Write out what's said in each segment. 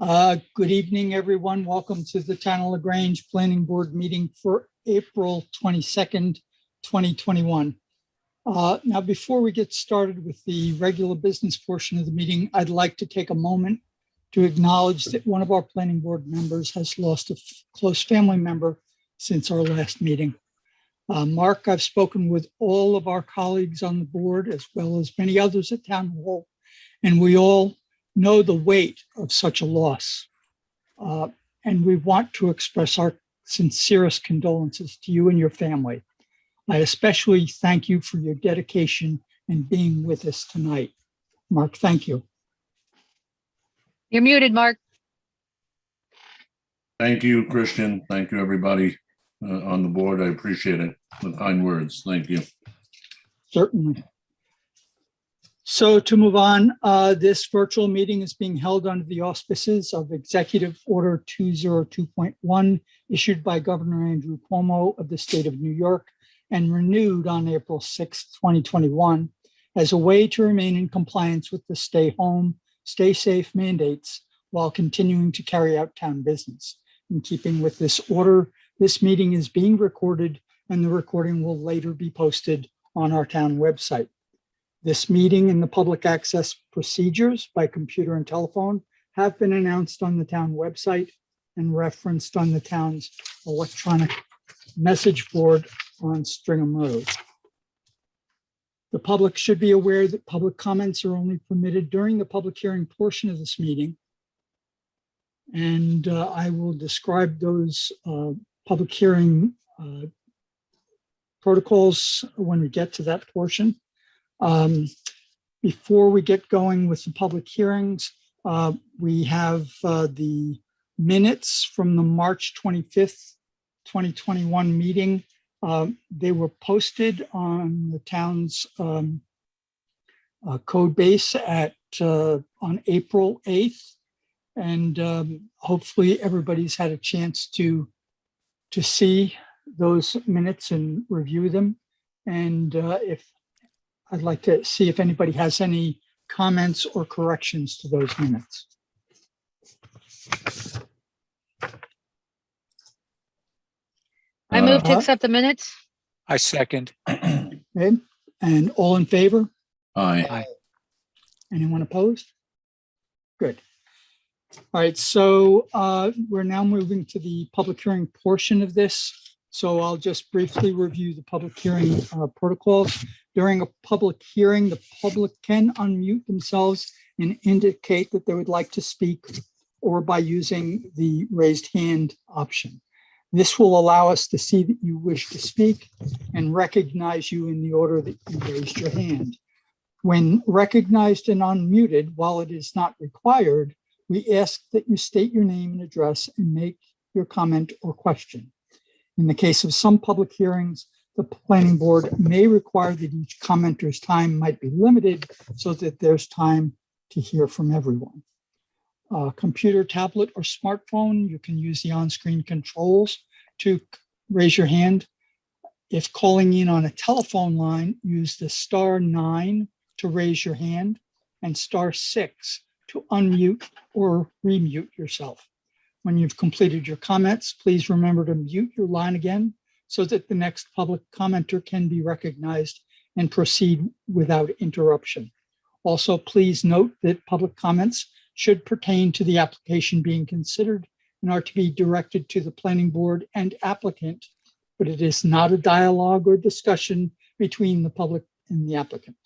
Good evening, everyone. Welcome to the Town of LaGrange Planning Board meeting for April 22nd, 2021. Now, before we get started with the regular business portion of the meeting, I'd like to take a moment to acknowledge that one of our planning board members has lost a close family member since our last meeting. Mark, I've spoken with all of our colleagues on the board, as well as many others at Town Hall, and we all know the weight of such a loss. And we want to express our sincerest condolences to you and your family. I especially thank you for your dedication and being with us tonight. Mark, thank you. You're muted, Mark. Thank you, Christian. Thank you, everybody on the board. I appreciate it. The kind words. Thank you. Certainly. So to move on, this virtual meeting is being held under the auspices of Executive Order 202.1 issued by Governor Andrew Cuomo of the state of New York and renewed on April 6, 2021, as a way to remain in compliance with the stay home, stay safe mandates while continuing to carry out town business. In keeping with this order, this meeting is being recorded and the recording will later be posted on our town website. This meeting and the public access procedures by computer and telephone have been announced on the town website and referenced on the town's electronic message board on Stringham Road. The public should be aware that public comments are only permitted during the public hearing portion of this meeting. And I will describe those public hearing protocols when we get to that portion. Before we get going with the public hearings, we have the minutes from the March 25th, 2021 meeting. They were posted on the town's code base on April 8th. And hopefully everybody's had a chance to see those minutes and review them. And if I'd like to see if anybody has any comments or corrections to those minutes. I move to accept the minutes. I second. Okay. And all in favor? Aye. Aye. Anyone opposed? Good. All right, so we're now moving to the public hearing portion of this. So I'll just briefly review the public hearing protocols. During a public hearing, the public can unmute themselves and indicate that they would like to speak or by using the raised hand option. This will allow us to see that you wish to speak and recognize you in the order that you raised your hand. When recognized and unmuted, while it is not required, we ask that you state your name and address and make your comment or question. In the case of some public hearings, the planning board may require that each commenter's time might be limited so that there's time to hear from everyone. Computer, tablet, or smartphone, you can use the on-screen controls to raise your hand. If calling in on a telephone line, use the *9 to raise your hand and *6 to unmute or remute yourself. When you've completed your comments, please remember to mute your line again so that the next public commenter can be recognized and proceed without interruption. Also, please note that public comments should pertain to the application being considered and are to be directed to the planning board and applicant, but it is not a dialogue or discussion between the public and the applicant.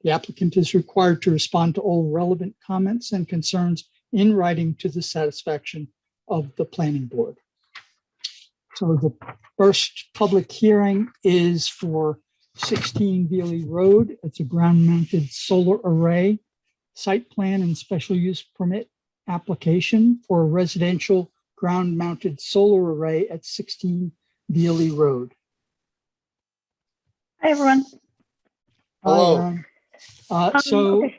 The applicant is required to respond to all relevant comments and concerns in writing to the satisfaction of the planning board. So the first public hearing is for 16 Bealey Road. It's a ground-mounted solar array site plan and special use permit application for a residential ground-mounted solar array at 16 Bealey Road. Hi, everyone. Hello. So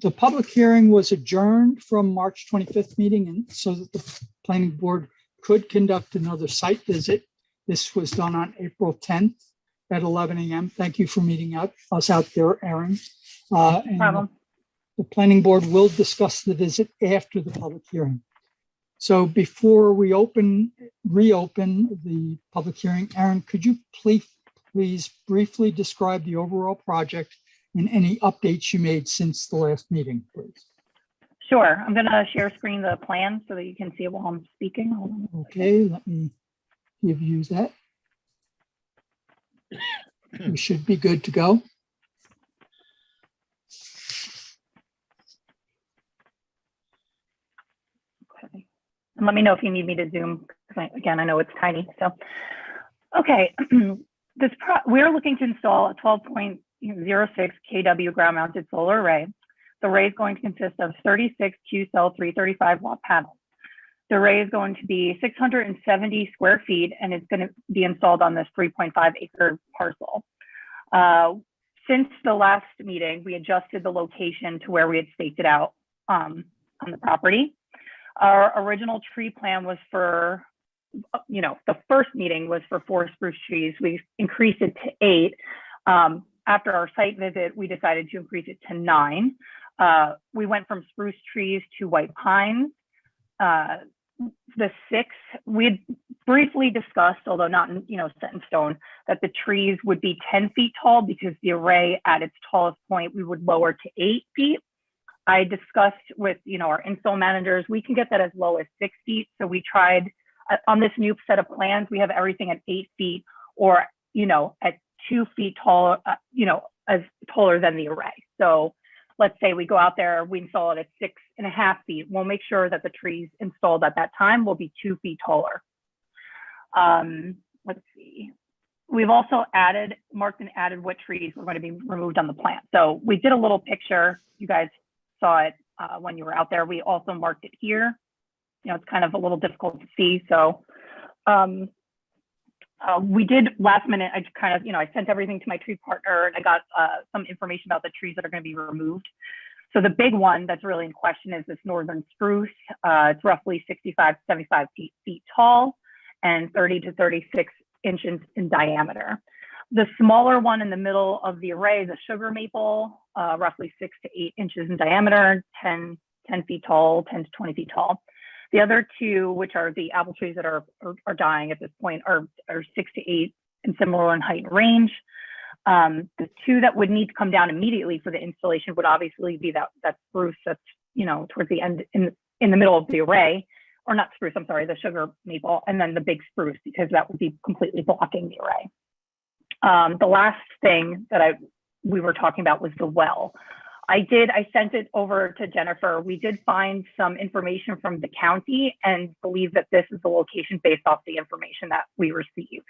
the public hearing was adjourned from March 25th meeting, and so that the planning board could conduct another site visit. This was done on April 10th at 11 a.m. Thank you for meeting us out there, Erin. No problem. The planning board will discuss the visit after the public hearing. So before we reopen the public hearing, Aaron, could you please briefly describe the overall project and any updates you made since the last meeting, please? Sure. I'm going to share screen the plan so that you can see it while I'm speaking. Hold on. Okay, let me give you that. We should be good to go. Okay. And let me know if you need me to zoom, because again, I know it's tiny. So, okay. We're looking to install a 12.06 kW ground mounted solar array. The array is going to consist of 36 Q-cell 335 watt panels. The array is going to be 670 square feet, and it's going to be installed on this 3.5 acre parcel. Since the last meeting, we adjusted the location to where we had staked it out on the property. Our original tree plan was for, the first meeting was for 4 spruce trees. We increased it to 8. After our site visit, we decided to increase it to 9. We went from spruce trees to white pines. The 6, we had briefly discussed, although not set in stone, that the trees would be 10 feet tall because the array at its tallest point, we would lower to 8 feet. I discussed with our install managers, we can get that as low as 6 feet. So we tried on this new set of plans, we have everything at 8 feet or at 2 feet tall, as taller than the array. So let's say we go out there, we install it at 6.5 feet. We'll make sure that the trees installed at that time will be 2 feet taller. Let's see. We've also marked and added what trees were going to be removed on the plan. So we did a little picture. You guys saw it when you were out there. We also marked it here. It's kind of a little difficult to see. So we did last minute, I sent everything to my tree partner and I got some information about the trees that are going to be removed. So the big one that's really in question is this northern spruce. It's roughly 65 to 75 feet tall and 30 to 36 inches in diameter. The smaller one in the middle of the array is a sugar maple, roughly 6 to 8 inches in diameter, 10 feet tall, 10 to 20 feet tall. The other 2, which are the apple trees that are dying at this point, are 6 to 8 and similar in height and range. The 2 that would need to come down immediately for the installation would obviously be that spruce that's towards the end in the middle of the array, or not spruce, I'm sorry, the sugar maple, and then the big spruce, because that would be completely blocking the array. The last thing that we were talking about was the well. I sent it over to Jennifer. We did find some information from the county and believe that this is the location based off the information that we received.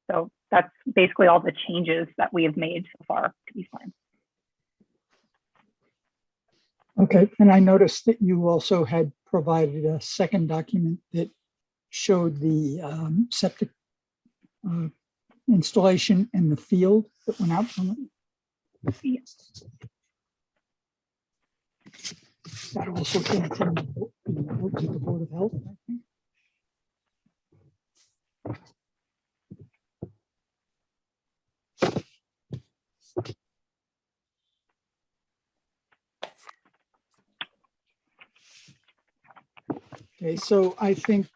So that's basically all the changes that we have made so far to these plans. Okay, and I noticed that you also had provided a second document that showed the septic installation and the field that went out from it. Yes. That also came from the Board of Health, I think. Okay, so I think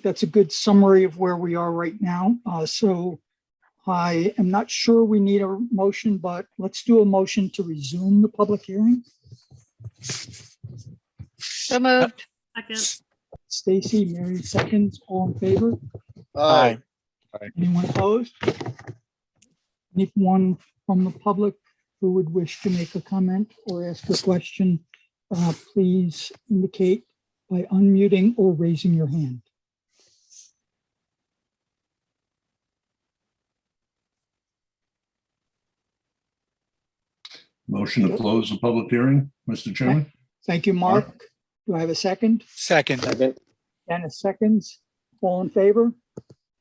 that's a good summary of where we are right now. So I am not sure we need a motion, but let's do a motion to resume the public hearing. So moved. Second. Stacy, Mary seconds, all in favor? Aye. Anyone opposed? Anyone from the public who would wish to make a comment or ask a question, please indicate by unmuting or raising your hand. Motion to close the public hearing, Mr. Chairman? Thank you, Mark. Do I have a second? Second. Dennis seconds. All in favor?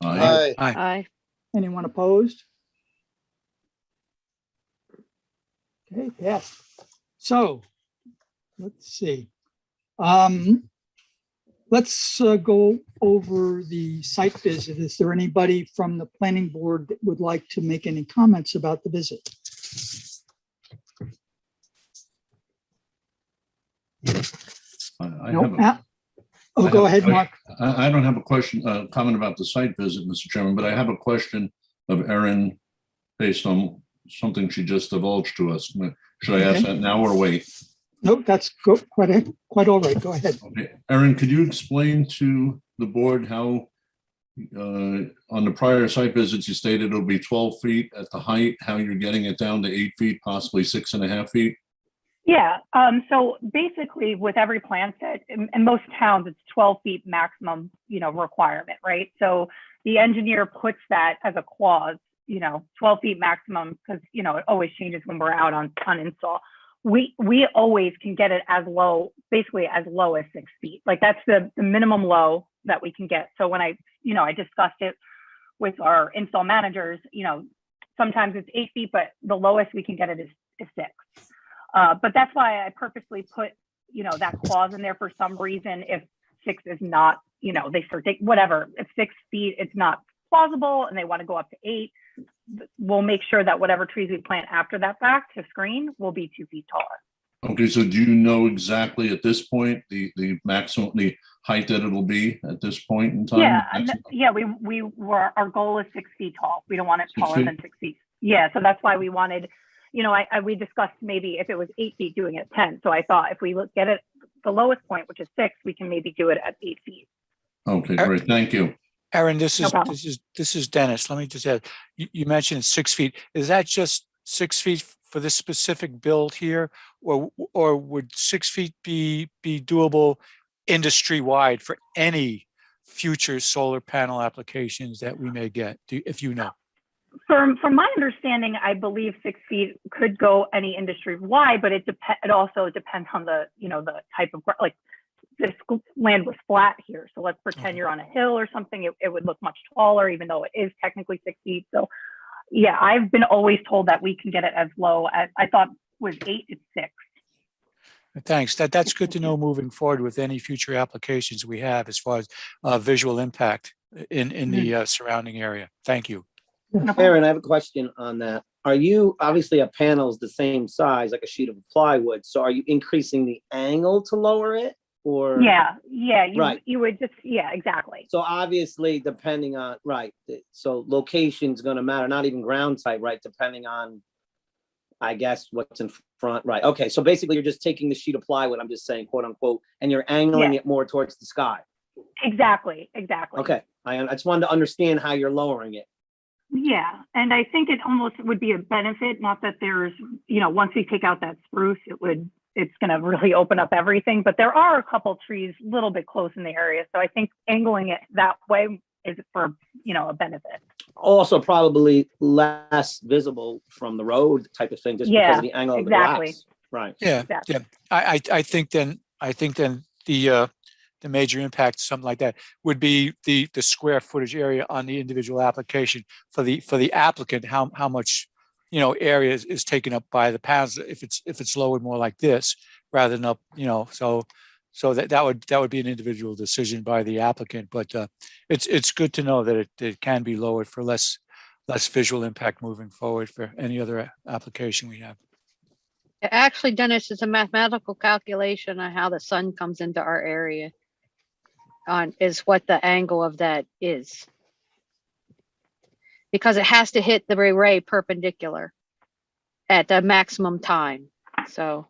Aye. Aye. Anyone opposed? Okay, passed. So let's see. Let's go over the site visit. Is there anybody from the planning board that would like to make any comments about the visit? I Nope. have Oh, go ahead, Mark. I don't have a question, comment about the site visit, Mr. Chairman, but I have a question of Erin based on something she just divulged to us. Should I ask Okay. that now or wait? Nope, that's quite all right. Go ahead. Okay. Erin, could you explain to the board how on the prior site visits, you stated it'll be 12 feet at the height, how you're getting it down to 8 feet, possibly 6.5 feet? Yeah, so basically with every plan set, in most towns, it's 12 feet maximum, requirement, right? So the engineer puts that as a clause, 12 feet maximum, because, it always changes when we're out on install. We always can get it as low, basically as low as 6 feet. Like that's the minimum low that we can get. So when I discussed it with our install managers, sometimes it's 8 feet, but the lowest we can get it is 6. But that's why I purposely put, that clause in there for some reason. If 6 is not, they start whatever, if 6 feet, it's not plausible and they want to go up to 8, we'll make sure that whatever trees we plant after that fact to screen will be 2 feet taller. Okay, so do you know exactly at this point the maximum, the height that it'll be at this point in time? Yeah, our goal is 6 feet tall. We don't want it taller than 6 feet. Yeah, so that's why we wanted, we discussed maybe if it was 8 feet doing it at 10. So I thought if we get it the lowest point, which is 6, we can maybe do it at 8 feet. Okay, great. Thank you. Erin, No problem. this is Dennis. Let me just add, you mentioned 6 feet. Is that just 6 feet for this specific build here, or would 6 feet be doable industry wide for any future solar panel applications that we may get, if you know? From my understanding, I believe 6 feet could go any industry wide, but it also depends on the the type of, like, this land was flat here. So let's pretend you're on a hill or something. It would look much taller, even though it is technically 6 feet. So yeah, I've been always told that we can get it as low as, I thought was 8, it's 6. Thanks. That's good to know moving forward with any future applications we have as far as visual impact in the surrounding area. Thank you. Aaron, I have a question on that. Are you, obviously a panel is the same size, like a sheet of plywood. So are you increasing the angle to lower it? Or Yeah, right. You would just, yeah, exactly. So obviously depending on, right. So location's gonna matter, not even ground type, right? Depending on, I guess, what's in front, right? Okay, so basically you're just taking the sheet of plywood, I'm just saying, quote unquote, and you're angling it more towards the sky. Exactly. Okay, I just wanted to understand how you're lowering it. Yeah, and I think it almost would be a benefit, not that there's, once we take out that spruce, it's going to really open up everything, but there are a couple trees a little bit close in the area. So I think angling it that way is for, a benefit. Also probably less visible from the road type of thing, just because of the angle of the glass. Right. Yeah, Exactly. yeah. I think then the major impact, something like that, would be the square footage area on the individual application for the applicant. How much area is taken up by the panels if it's lowered more like this rather than up. So that would be an individual decision by the applicant. But it's good to know that it can be lowered for less visual impact moving forward for any other application we have. Actually, Dennis, it's a mathematical calculation on how the sun comes into our area is what the angle of that is. Because it has to hit the array perpendicular at the maximum time. So,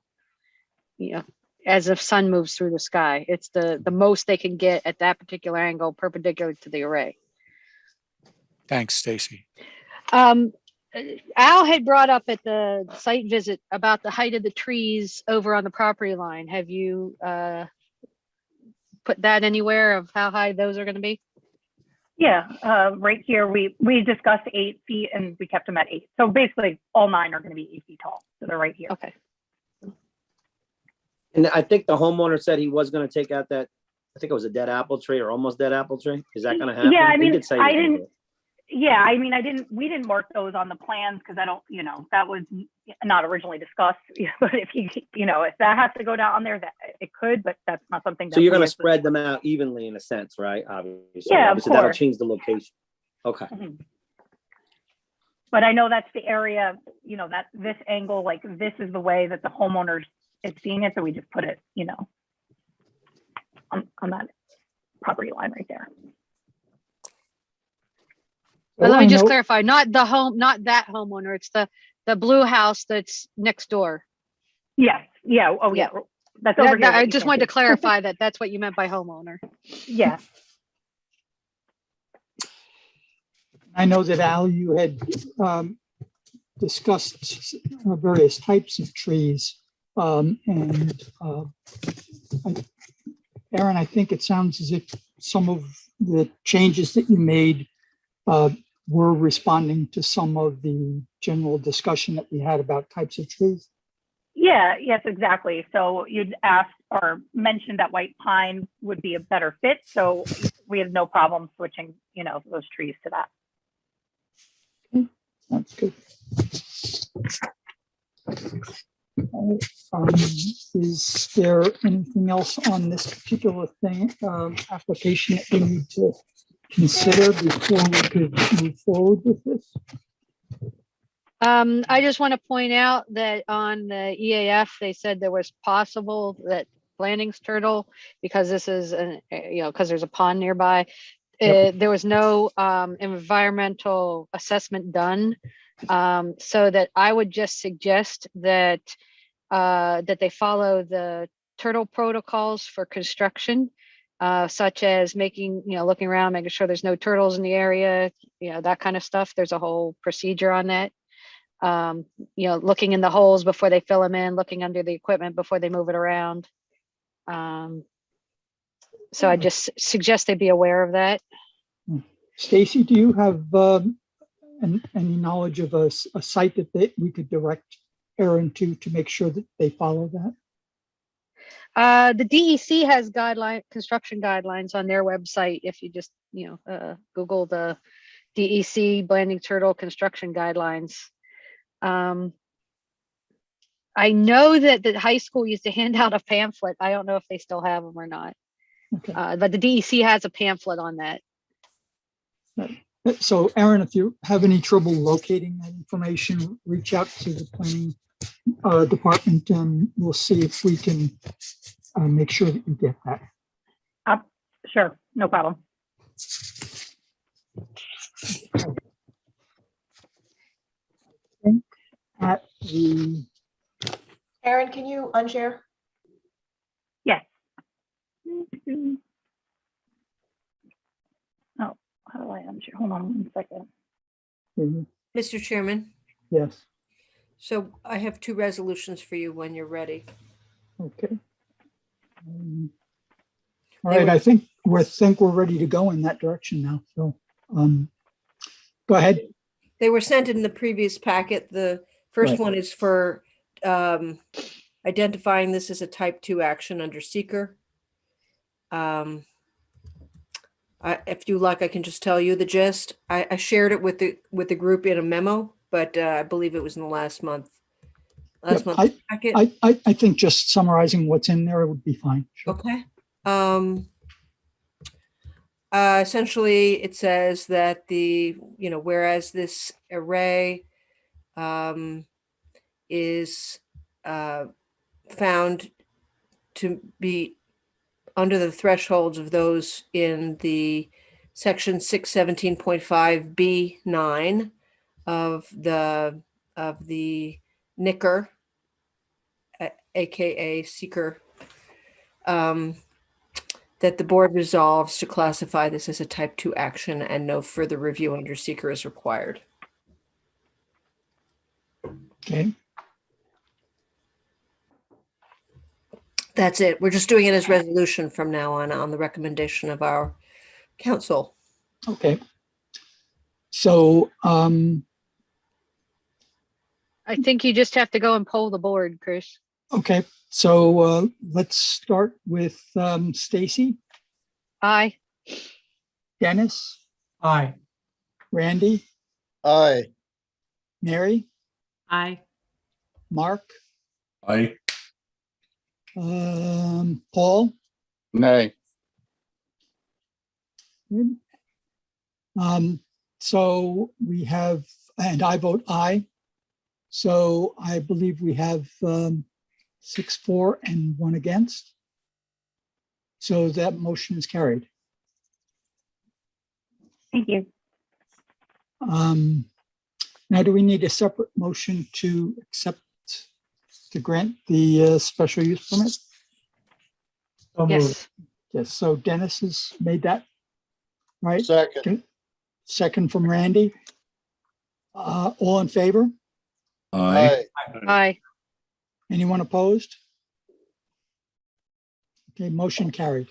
as the sun moves through the sky, it's the most they can get at that particular angle perpendicular to the array. Thanks, Stacy. Al had brought up at the site visit about the height of the trees over on the property line. Have you put that anywhere of how high those are going to be? Yeah, right here, we discussed 8 feet and we kept them at 8. So basically all 9 are going to be 8 feet tall. So they're right here. Okay. And I think the homeowner said he was going to take out that, I think it was a dead apple tree or almost dead apple tree. Is that going to happen? Yeah, I mean, He did say he was gonna do it. Yeah, I mean, we didn't mark those on the plans because I don't, that was not originally discussed. But if if that has to go down there, that it could, but that's not something. So you're going to spread them out evenly in a sense, right? Obviously. Yeah, Obviously, of that'll course. change the location. Okay. Mm-hmm. But I know that's the area, that this angle, like this is the way that the homeowners is seeing it. So we just put it, on that property line right there. But Oh, let me I just know- clarify, not that homeowner, it's the blue house that's next door. Yes, yeah, oh, yeah. Yeah. That's over here. I that you just can't wanted to see. clarify that that's what you meant by homeowner. Yeah, I know that Al, you had discussed various types of trees. And Aaron, I think it sounds as if some of the changes that you made were responding to some of the general discussion that we had about types of trees. yeah, yes, exactly. So you'd asked or mentioned that white pine would be a better fit. So we have no problem switching, those trees to that. That's good. Is there anything else on this particular thing, application that we need to consider before we could move forward with this? I just want to point out that on the EAF, they said there was possible that Blanding's turtle, because this is because there's a pond nearby, there was no environmental assessment done. So that I would just suggest that that they follow the turtle protocols for construction, such as looking around, making sure there's no turtles in the area, that kind of stuff. There's a whole procedure on that. Looking in the holes before they fill them in, looking under the equipment before they move it around. So I just suggest they be aware of that. Stacy, do you have any knowledge of a site that we could direct Aaron to make sure that they follow that? The DEC has construction guidelines on their website. If you just, Google the DEC Blanding Turtle construction guidelines. I know that the high school used to hand out a pamphlet. I don't know if they still have them or not. Okay. But the DEC has a pamphlet on that. So Aaron, if you have any trouble locating that information, reach out to the planning department and we'll see if we can make sure that you get that. Sure, no problem. At the, Aaron, can you unshare? Yes. Oh, how do I unshare? Hold on 1 second. Mr. Chairman, yes, so I have two resolutions for you when you're ready. okay. All right, I think we're ready to go in that direction now. So go ahead. They were sent in the previous packet. The first Right. one is for identifying this as a type 2 action under seeker. If you like, I can just tell you the gist. I shared it with the group in a memo, but I believe it was in the last month. Yep, Packet. I think just summarizing what's in there would be fine. Sure. Okay. Essentially, it says that whereas this array is found to be under the thresholds of those in the section 617.5B9 of the NICR, aka seeker, that the board resolves to classify this as a type 2 action and no further review under seeker is required. Okay. That's it. We're just doing it as resolution from now on the recommendation of our council. Okay. So I think you just have to go and poll the board, Chris. okay. So let's start with Stacy, Aye. Dennis, Aye. Randy, Aye. Mary, Aye. Mark, I, Paul. Nay. So we have, and I vote aye. So I believe we have 6 for and 1 against. So that motion is carried. Thank you. Now, do we need a separate motion to grant the special use permit? So moved. Yes, Yes, so Dennis has made that, right? Second. Second from Randy. All in favor? Aye. aye. Anyone opposed? Okay, motion carried.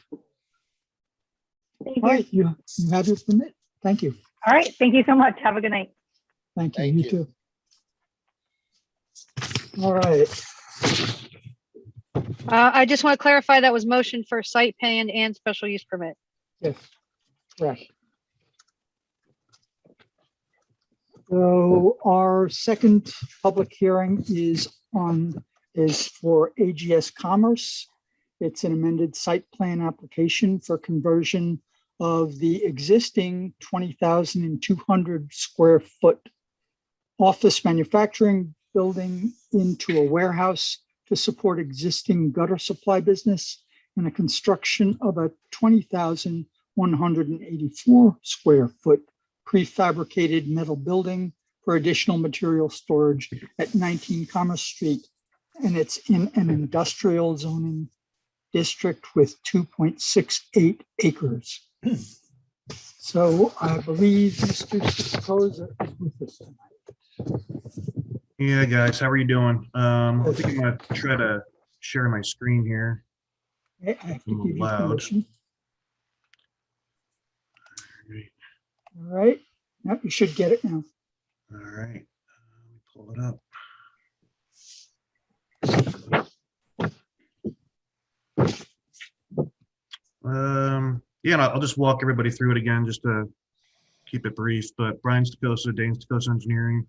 Thank All you. right, you have your permit. Thank you. All right. Thank you so much. Have a good night. Thank you. Thank You you. too. All right. I just want to clarify that was motion for site plan and special use permit. Yes, correct. So our second public hearing is for AGS Commerce. It's an amended site plan application for conversion of the existing 20,200 square foot office manufacturing building into a warehouse to support existing gutter supply business and a construction of a 20,184 square foot prefabricated metal building for additional material storage at 19 Commerce Street. And it's in an industrial zoning district with 2.68 acres. So I believe Mr. Sposa is with us tonight. Yeah, guys, how are you doing? I think I'm gonna try to share my screen here. I have to I'm give you allowed. permission. All right. Now you should get it now. All right, pull it up. Yeah, and I'll just walk everybody through it again, just to keep it brief. But Brian Stacosa, Dane Stacosa Engineering.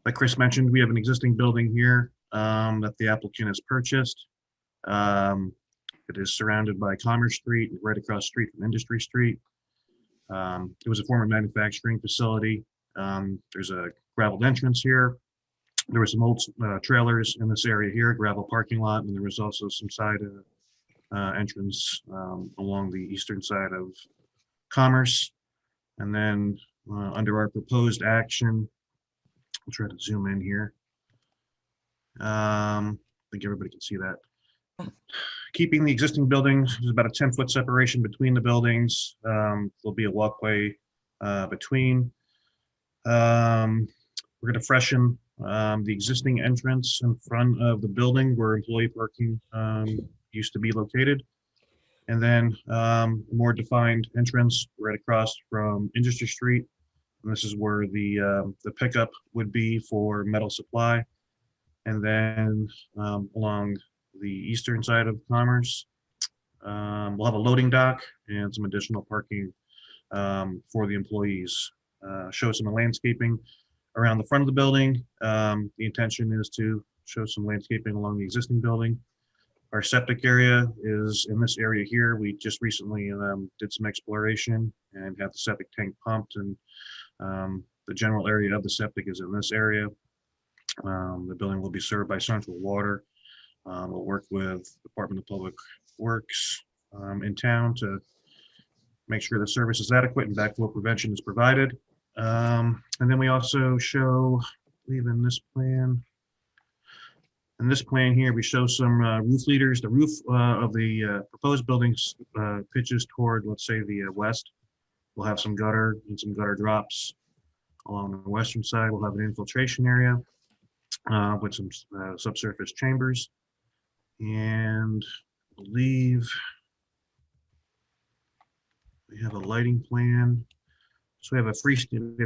Like Chris mentioned, we have an existing building here that the applicant has purchased. It is surrounded by Commerce Street, right across the street from Industry Street. It was a former manufacturing facility. There's a graveled entrance here. There were some old trailers in this area here, gravel parking lot, and there was also some side entrance along the eastern side of Commerce. And then under our proposed action, I'll try to zoom in here. I think everybody can see that. Keeping the existing buildings, there's about a 10-foot separation between the buildings. There'll be a walkway between. We're going to freshen the existing entrance in front of the building where employee parking used to be located. And then a more defined entrance right across from Industry Street. And this is where the pickup would be for metal supply. And then along the eastern side of Commerce, we'll have a loading dock and some additional parking for the employees. Show some landscaping around the front of the building. The intention is to show some landscaping along the existing building. Our septic area is in this area here. We just recently did some exploration and have the septic tank pumped, and the general area of the septic is in this area. The building will be served by central water. We'll work with Department of Public Works in town to make sure the service is adequate and backflow prevention is provided. And then we also show, I believe in this plan here, we show some roof leaders. The roof of the proposed buildings pitches toward, let's say, the west. We'll have some gutter and some gutter drops along the western side. We'll have an infiltration area with some subsurface chambers. And I believe we have a lighting plan. So we have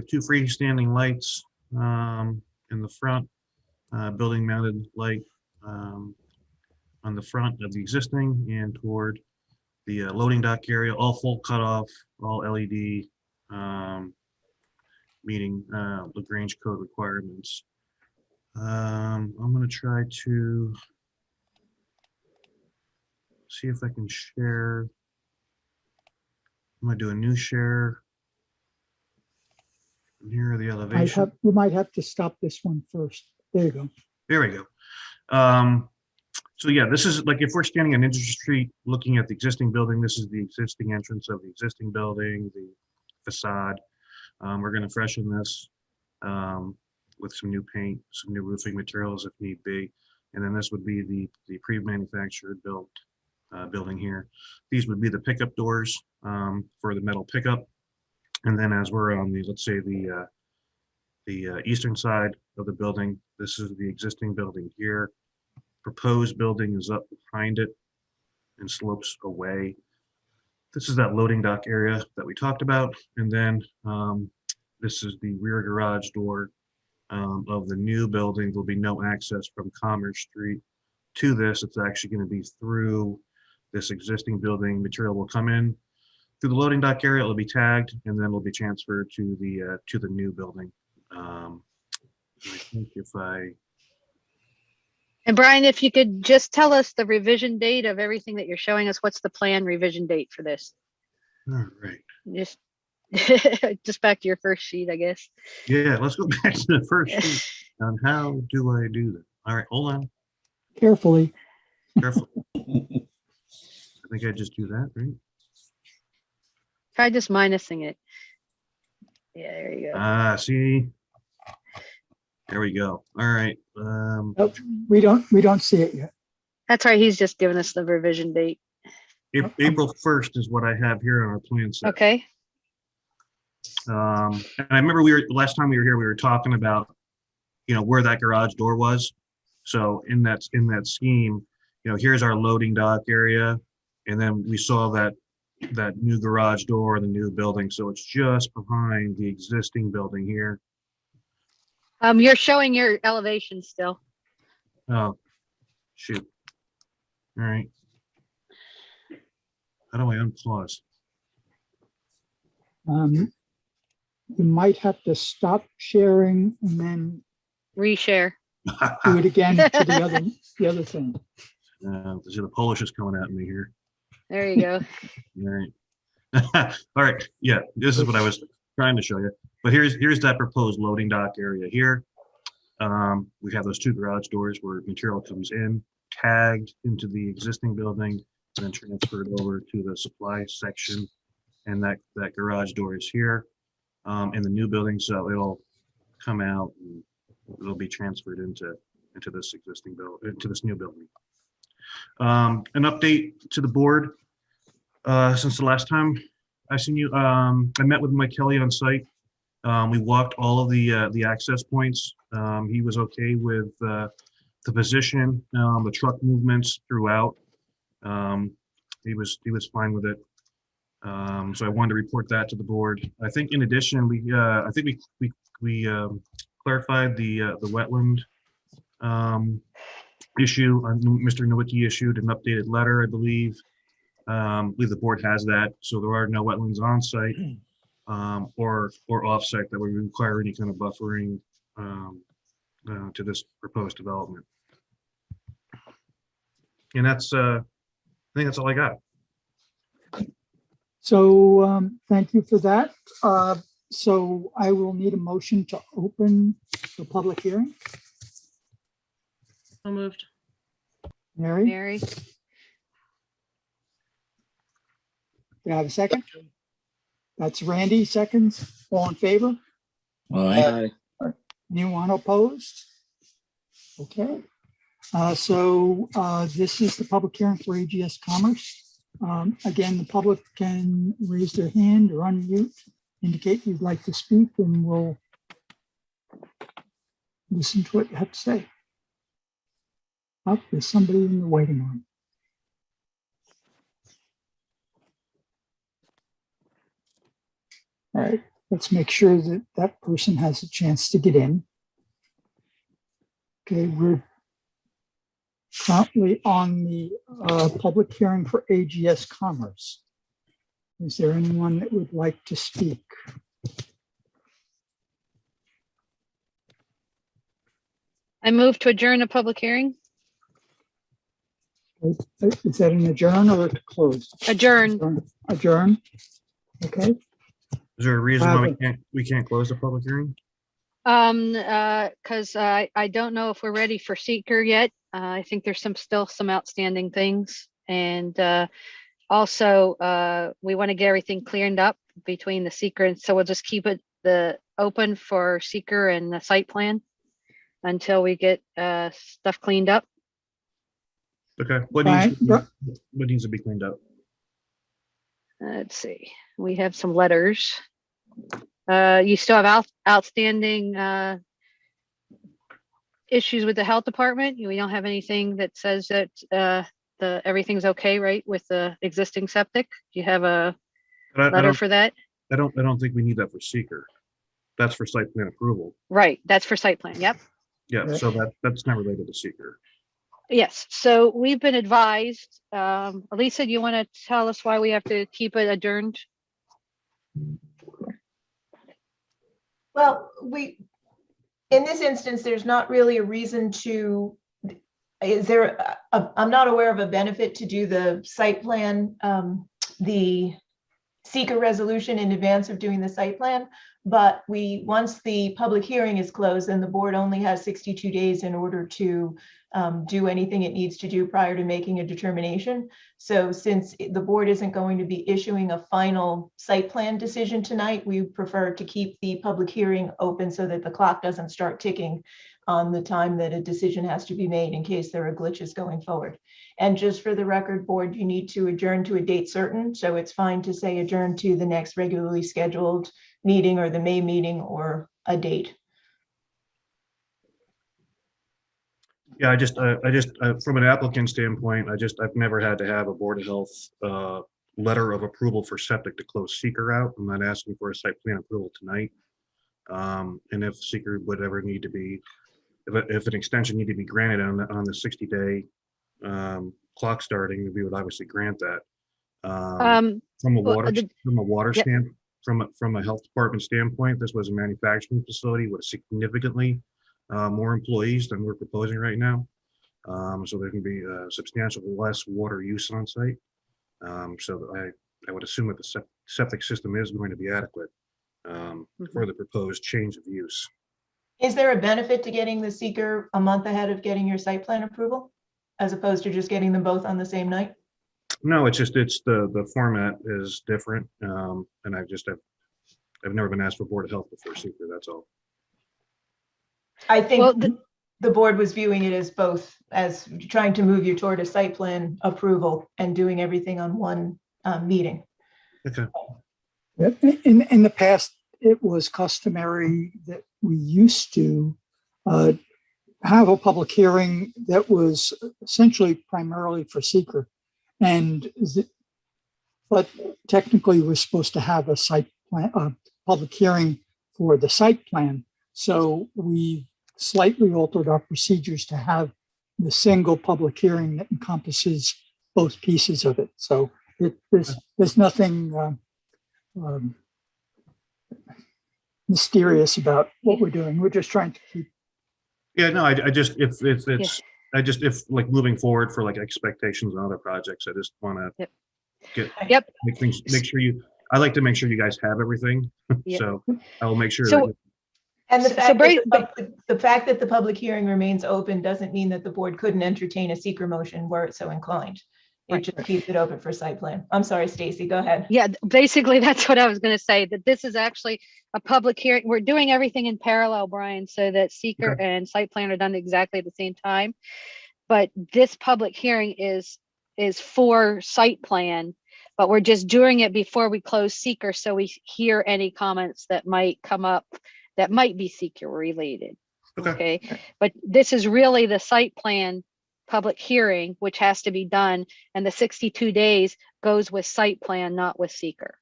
two freestanding lights in the front, building mounted light on the front of the existing and toward the loading dock area, all full cutoff, all LED, meeting Lagrange code requirements. I'm going to try to see if I can share. I'm going to do a new share. And here are the elevation. You might have to stop this one first. There you go. There we go. So yeah, this is like if we're standing on Industry Street looking at the existing building, this is the existing entrance of the existing building, the facade. We're going to freshen this with some new paint, some new roofing materials if need be. And then this would be the pre-manufactured built building here. These would be the pickup doors for the metal pickup. And then as we're on the, let's say the eastern side of the building, this is the existing building here. Proposed building is up behind it and slopes away. This is that loading dock area that we talked about. And then this is the rear garage door of the new building. There'll be no access from Commerce Street to this. It's actually going to be through this existing building. Material will come in through the loading dock area. It'll be tagged and then it'll be transferred to the new building. I think if I And Brian, if you could just tell us the revision date of everything that you're showing us, what's the plan revision date for this? all right. Just, just back to your first sheet, I guess. Yeah, let's go back to the first sheet on how do I do that. All right, hold on. Carefully. Careful. I think I just do that, right? Try just minusing it. Yeah, there you go. Ah, see. There we go. All right. Nope, we don't see it yet. That's right. He's just giving us the revision date. April 1st is what I have here on our plan set. Okay. And I remember last time we were here, we were talking about, where that garage door was. So in that scheme, here's our loading dock area. And then we saw that new garage door, the new building. So it's just behind the existing building here. You're showing your elevation still. Oh, shoot. All right. How do I unpause? You might have to stop sharing and then Reshare. do it again to the other thing. See, the Polish is coming at me here. There you go. All right. All right. Yeah, this is what I was trying to show you. But here's that proposed loading dock area here. We have those two garage doors where material comes in, tagged into the existing building, and then transferred over to the supply section. And that garage door is here in the new building. So it'll come out and it'll be transferred into this existing building, into this new building. An update to the board. Since the last time I seen you, I met with Mike Kelly on site. We walked all of the access points. He was okay with the position, the truck movements throughout. He was fine with it. So I wanted to report that to the board. I think in addition, we clarified the wetland issue. Mr. Nowicki issued an updated letter, I believe. I believe the board has that, so there are no wetlands on site or off site that would require any kind of buffering to this proposed development. And that's I think that's all I got. So thank you for that. So I will need a motion to open the public hearing. So moved. Mary, Mary. do you have a second? That's Randy, seconds. All in favor? Aye. Anyone opposed? Okay. So this is the public hearing for AGS Commerce. Again, the public can raise their hand or unmute, indicate you'd like to speak, and we'll listen to what you have to say. Oh, there's somebody in the waiting room. All right, let's make sure that that person has a chance to get in. Okay, we're currently on the public hearing for AGS Commerce. Is there anyone that would like to speak? I move to adjourn the public hearing. Is that an adjourn or to close? Adjourn. Adjourn. Okay. Is there a reason why we can't close the public hearing? Because I don't know if we're ready for seeker yet. I think there's still some outstanding things. And also, we want to get everything cleaned up between the seeker. And so we'll just keep it open for seeker and the site plan until we get stuff cleaned up. Okay, Brian, what needs to be cleaned up? Let's see, we have some letters. You still have outstanding issues with the health department. We don't have anything that says that everything's okay, right, with the existing septic. Do you have a letter for that? I don't think we need that for seeker. That's for site plan approval. Right, that's for site plan. Yep. Yeah, so that's not related to seeker. Yes. So we've been advised. Elisa, do you want to tell us why we have to keep it adjourned? Well, in this instance, there's not really a reason to, I'm not aware of a benefit to do the site plan, the seeker resolution in advance of doing the site plan. But once the public hearing is closed, then the board only has 62 days in order to do anything it needs to do prior to making a determination. So since the board isn't going to be issuing a final site plan decision tonight, we prefer to keep the public hearing open so that the clock doesn't start ticking on the time that a decision has to be made in case there are glitches going forward. And just for the record, board, you need to adjourn to a date certain. So it's fine to say adjourn to the next regularly scheduled meeting or the May meeting or a date. Yeah, I just from an applicant standpoint, I've never had to have a Board of Health letter of approval for septic to close seeker out. I'm not asking for a site plan approval tonight. And if seeker would ever need to be, if an extension need to be granted on the 60-day clock starting, we would obviously grant that. From a water from a health department standpoint, this was a manufacturing facility with significantly more employees than we're proposing right now. So there can be substantially less water use on site. So I would assume that the septic system is going to be adequate for the proposed change of use. Is there a benefit to getting the seeker a month ahead of getting your site plan approval, as opposed to just getting them both on the same night? No, it's the format is different, and I've never been asked for Board of Health before seeker. That's all. I think the board was viewing it as both, as trying to move you toward a site plan approval and doing everything on one meeting. Okay. In the past, it was customary that we used to have a public hearing that was essentially primarily for seeker. But technically we're supposed to have a site plan, public hearing for the site plan. So we slightly altered our procedures to have the single public hearing that encompasses both pieces of it. So there's nothing mysterious about what we're doing. We're just trying to keep. Yeah, no, if like moving forward for like expectations on other projects, I just want to make sure I like to make sure you guys have everything. So I will make sure. And the fact that the public hearing remains open doesn't mean that the board couldn't entertain a seeker motion were it so inclined. It just keeps it open for site plan. I'm sorry, Stacy, go ahead. Yeah, basically that's what I was going to say, that this is actually a public hearing. We're doing everything in parallel, Brian, so that seeker and site plan are done exactly at the same time. But this public hearing is for site plan, but we're just doing it before we close seeker, so we hear any comments that might come up that might be seeker related. Okay. But this is really the site plan public hearing, which has to be done, and the 62 days goes with site plan, not with seeker,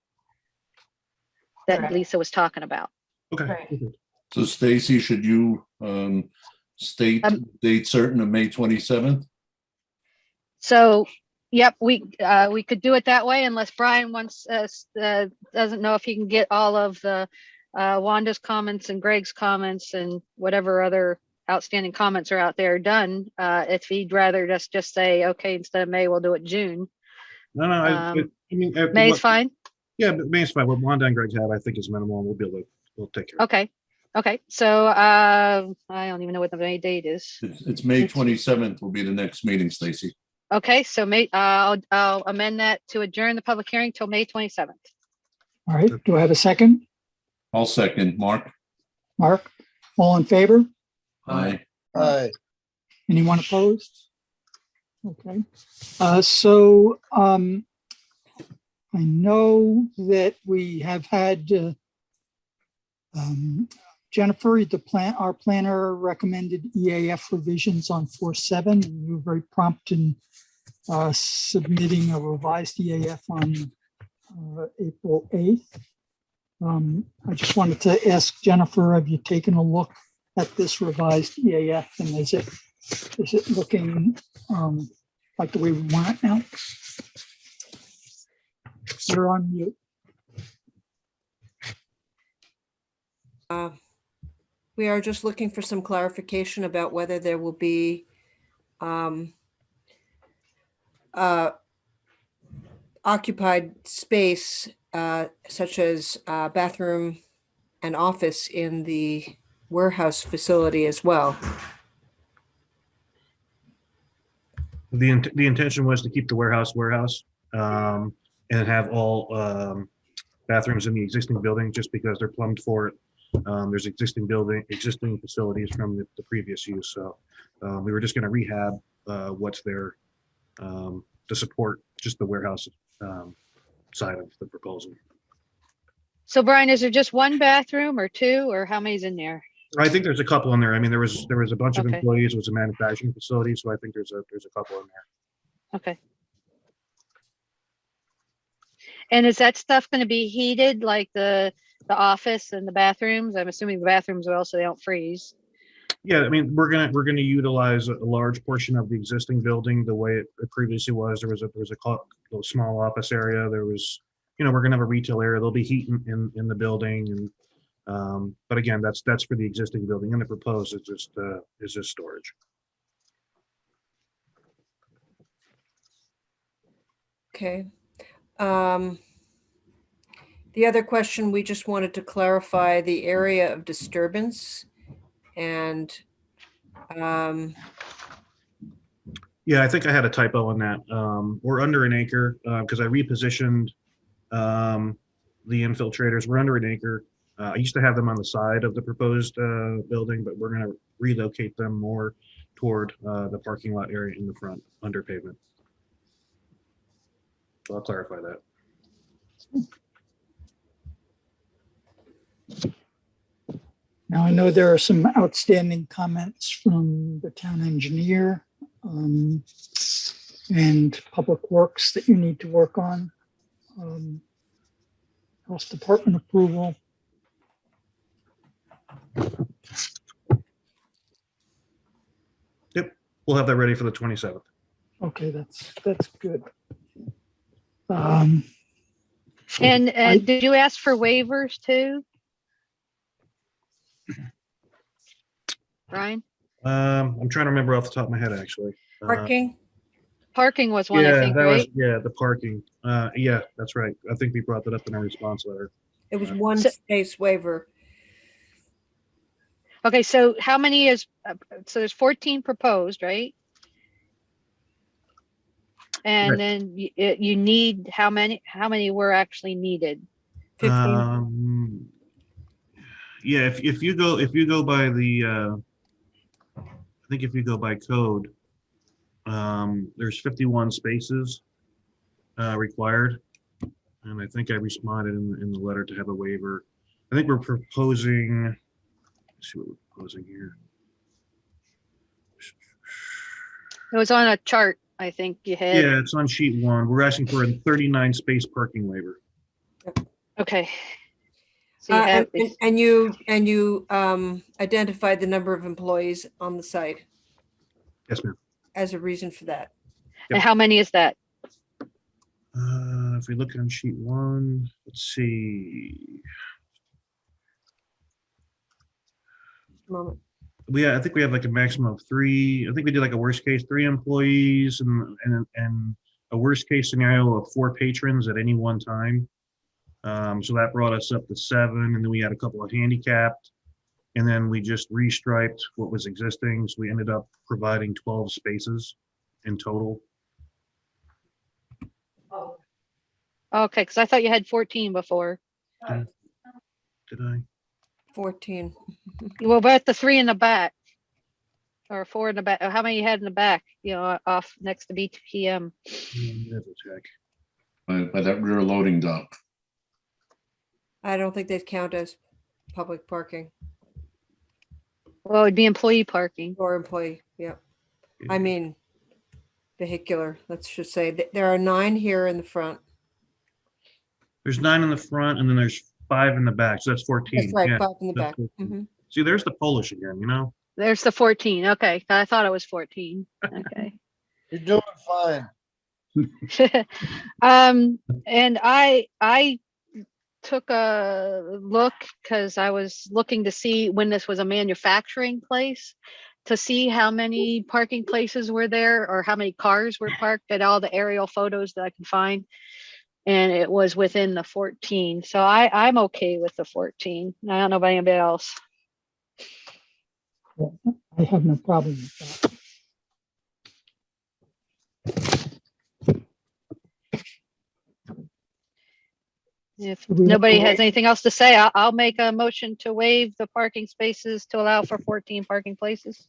that Lisa was talking about. Okay. So Stacy, should you state date certain of May 27th? So yep, we could do it that way, unless Brian wants doesn't know if he can get all of the Wanda's comments and Greg's comments and whatever other outstanding comments are out there done. If he'd rather just say, okay, instead of May, we'll do it June. No, I mean, May's fine. Yeah, but May's fine. What Wanda and Greg have, I think, is minimal, and we'll take care of it. Okay. Okay, so I don't even know what the May date is. It's May 27th will be the next meeting, Stacy. Okay, so I'll amend that to adjourn the public hearing till May 27th. All right, do I have a second? I'll second. Mark? Mark, all in favor? Aye. Aye. Anyone opposed? Okay, I know that we have had Jennifer, our planner recommended EAF revisions on 4/7, and you were very prompt in submitting a revised EAF on April 8th. I just wanted to ask Jennifer, have you taken a look at this revised EAF, and is it looking like the way we want it now? You're on mute. We are just looking for some clarification about whether there will be occupied space such as bathroom and office in the warehouse facility as well. The intention was to keep the warehouse, and have all bathrooms in the existing building, just because they're plumbed for it. There's existing facilities from the previous use. So we were just going to rehab what's there to support just the warehouse side of the proposal. So Brian, is there just one bathroom or two, or how many's in there? I think there's a couple in there. I mean, there was a bunch of Okay. employees. It was a manufacturing facility, so I think there's a couple in there. Okay. And is that stuff going to be heated like the office and the bathrooms? I'm assuming the bathrooms are also, they don't freeze. Yeah, I mean, we're gonna utilize a large portion of the existing building the way it previously was. There was a small office area. There was, we're gonna have a retail area. There'll be heat in the building, and but again, that's for the existing building, and the proposed is just storage. Okay. The other question, we just wanted to clarify the area of disturbance and Yeah, I think I had a typo on that. We're under an acre because I repositioned the infiltrators. We're under an acre. I used to have them on the side of the proposed building, but we're going to relocate them more toward the parking lot area in the front under pavement. So I'll clarify that. Now, I know there are some outstanding comments from the town engineer and Public Works that you need to work on. Health Department approval. Yep, we'll have that ready for the 27th. Okay, that's good. And did you ask for waivers too? Brian? I'm trying to remember off the top of my head, actually. parking. Parking was one, I think, right? The parking. Yeah, that's right. I think we brought that up in our response letter. It was one So- space waiver. Okay, so how many is, so there's 14 proposed, right? And Right. then you need, how many were actually needed? 15. Yeah, if you go by the, I think if you go by code, there's 51 spaces required, and I think I responded in the letter to have a waiver. I think we're proposing. Let's see what we're proposing here. It was on a chart, I think you had. Yeah, it's on sheet 1. We're asking for a 39 space parking waiver. Okay. So you have, And you identified the number of employees on the site Yes, ma'am. as a reason for that. and how many is that? If we look on sheet 1, let's see. Moment. I think we have like a maximum of 3. I think we did like a worst case 3 employees and a worst case scenario of 4 patrons at any one time. So that brought us up to 7, and then we had a couple of handicapped. And then we just restriped what was existing. So we ended up providing 12 spaces in total. Okay, because I thought you had 14 before. Did I? 14. Well, about the 3 in the back. Or 4 in the back. How many you had in the back, you know, off next to BTPM? Double check. By that rear loading dock. I don't think they'd count as public parking Well, it'd be employee parking. or employee. Yep. I mean, vehicular, let's just say there are 9 here in the front. There's 9 in the front and then there's 5 in the back. So that's 14. That's right, Yeah, 5 in the that's back. 14. Mhm. See, there's the Polish again, you know? There's the 14. Okay, I thought it was 14. Okay. You're doing fine. And I took a look because I was looking to see when this was a manufacturing place to see how many parking places were there or how many cars were parked at all the aerial photos that I could find. And it was within the 14. So I'm okay with the 14. I don't know about anybody else. I have no problem with that. If Do we have nobody to has anything else to say, I'll make a motion to waive the parking spaces to allow for 14 parking places.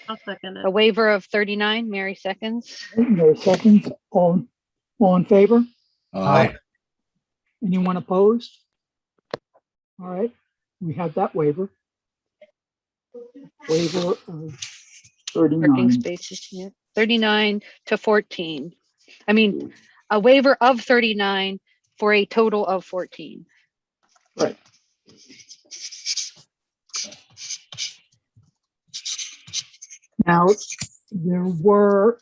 I'll second A waiver of 39, Mary seconds. No seconds. All in favor? Aye. Anyone opposed? All right, we have that waiver. Waiver of Parking 39. spaces, yeah, 39 to 14. I mean, a waiver of 39 for a total of 14. Right. Now, there were,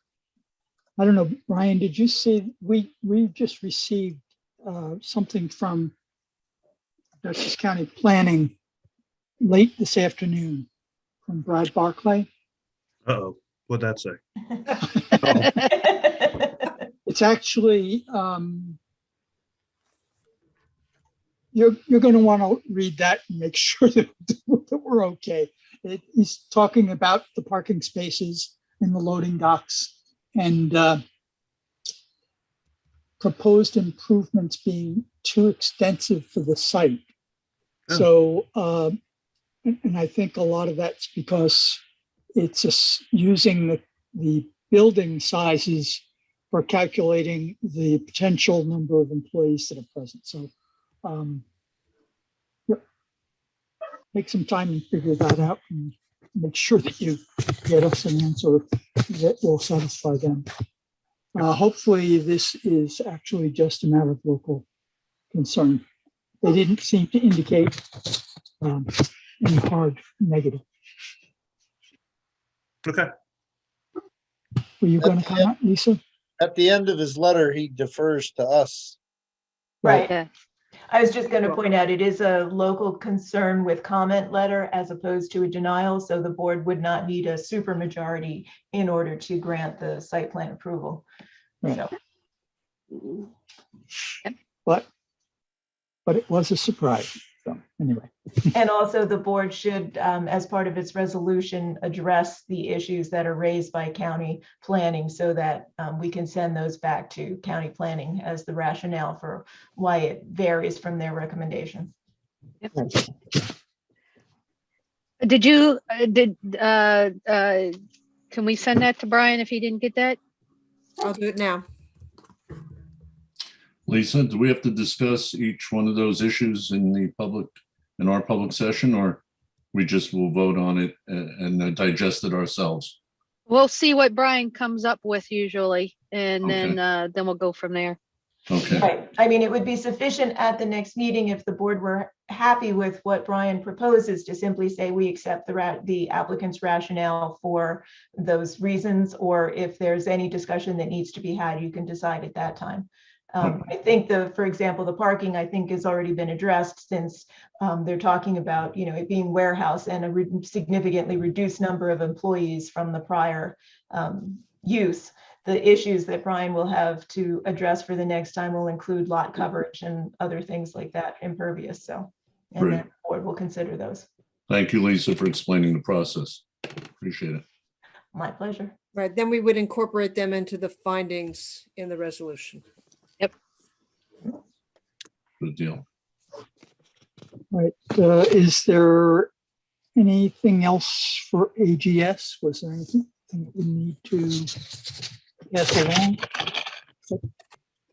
I don't know, Brian, did you see, we just received something from Dutchess County Planning late this afternoon from Brad Barclay. Uh-oh, what'd that say? It's actually, you're going to want to read that and make sure that we're okay. He's talking about the parking spaces in the loading docks and proposed improvements being too extensive for the site. So, and I think a lot of that's because it's just using the building sizes for calculating the potential number of employees that are present. So, yep. Take some time and figure that out and make sure that you get us an answer that will satisfy them. Hopefully this is actually just a matter of local concern. They didn't seem to indicate any hard negative. Okay. Were you going to comment, Lisa? At the end of his letter, he defers to us. Right. Yeah. I was just going to point out, it is a local concern with comment letter as opposed to a denial. So the board would not need a supermajority in order to grant the site plan approval. Right. So, But it was a surprise. So anyway. and also the board should, as part of its resolution, address the issues that are raised by county planning so that we can send those back to county planning as the rationale for why it varies from their recommendations. Did you, can we send that to Brian if he didn't get that? I'll do it now. Lisa, do we have to discuss each one of those issues in our public session, or we just will vote on it and digest it ourselves? We'll see what Brian comes up with usually, and Okay. then we'll go from there. Okay, Right. I mean, it would be sufficient at the next meeting if the board were happy with what Brian proposes to simply say we accept the applicant's rationale for those reasons, or if there's any discussion that needs to be had, you can decide at that time. I think for example, the parking, I think has already been addressed since they're talking about, it being warehouse and a significantly reduced number of employees from the prior use. The issues that Brian will have to address for the next time will include lot coverage and other things like that, impervious. So, and then the board will consider those. Thank you, Lisa, for explaining the process. Appreciate it. My pleasure. Right, then we would incorporate them into the findings in the resolution. Good deal. All right, is there anything else for AGS? Was there anything that we need to pass along?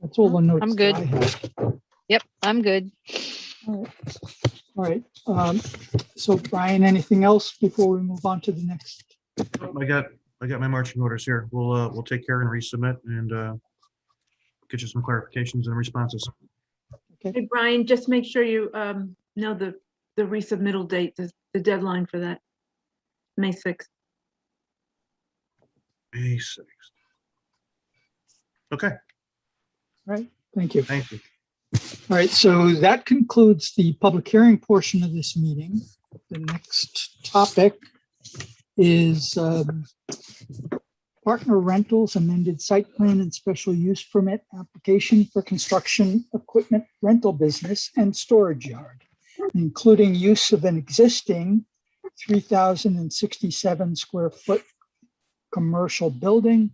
That's all the notes I'm that good. I have. Yep, I'm good. All right. So Brian, anything else before we move on to the next? I got my marching orders here. We'll take care and resubmit and get you some clarifications and responses. Hey, Brian, just make sure you know the resubmittal date, the deadline for that, May 6th. May 6th. Okay, All right, thank you. thank you. All right, so that concludes the public hearing portion of this meeting. The next topic is partner rentals amended site plan and special use permit application for construction equipment rental business and storage yard, including use of an existing 3,067 square foot commercial building,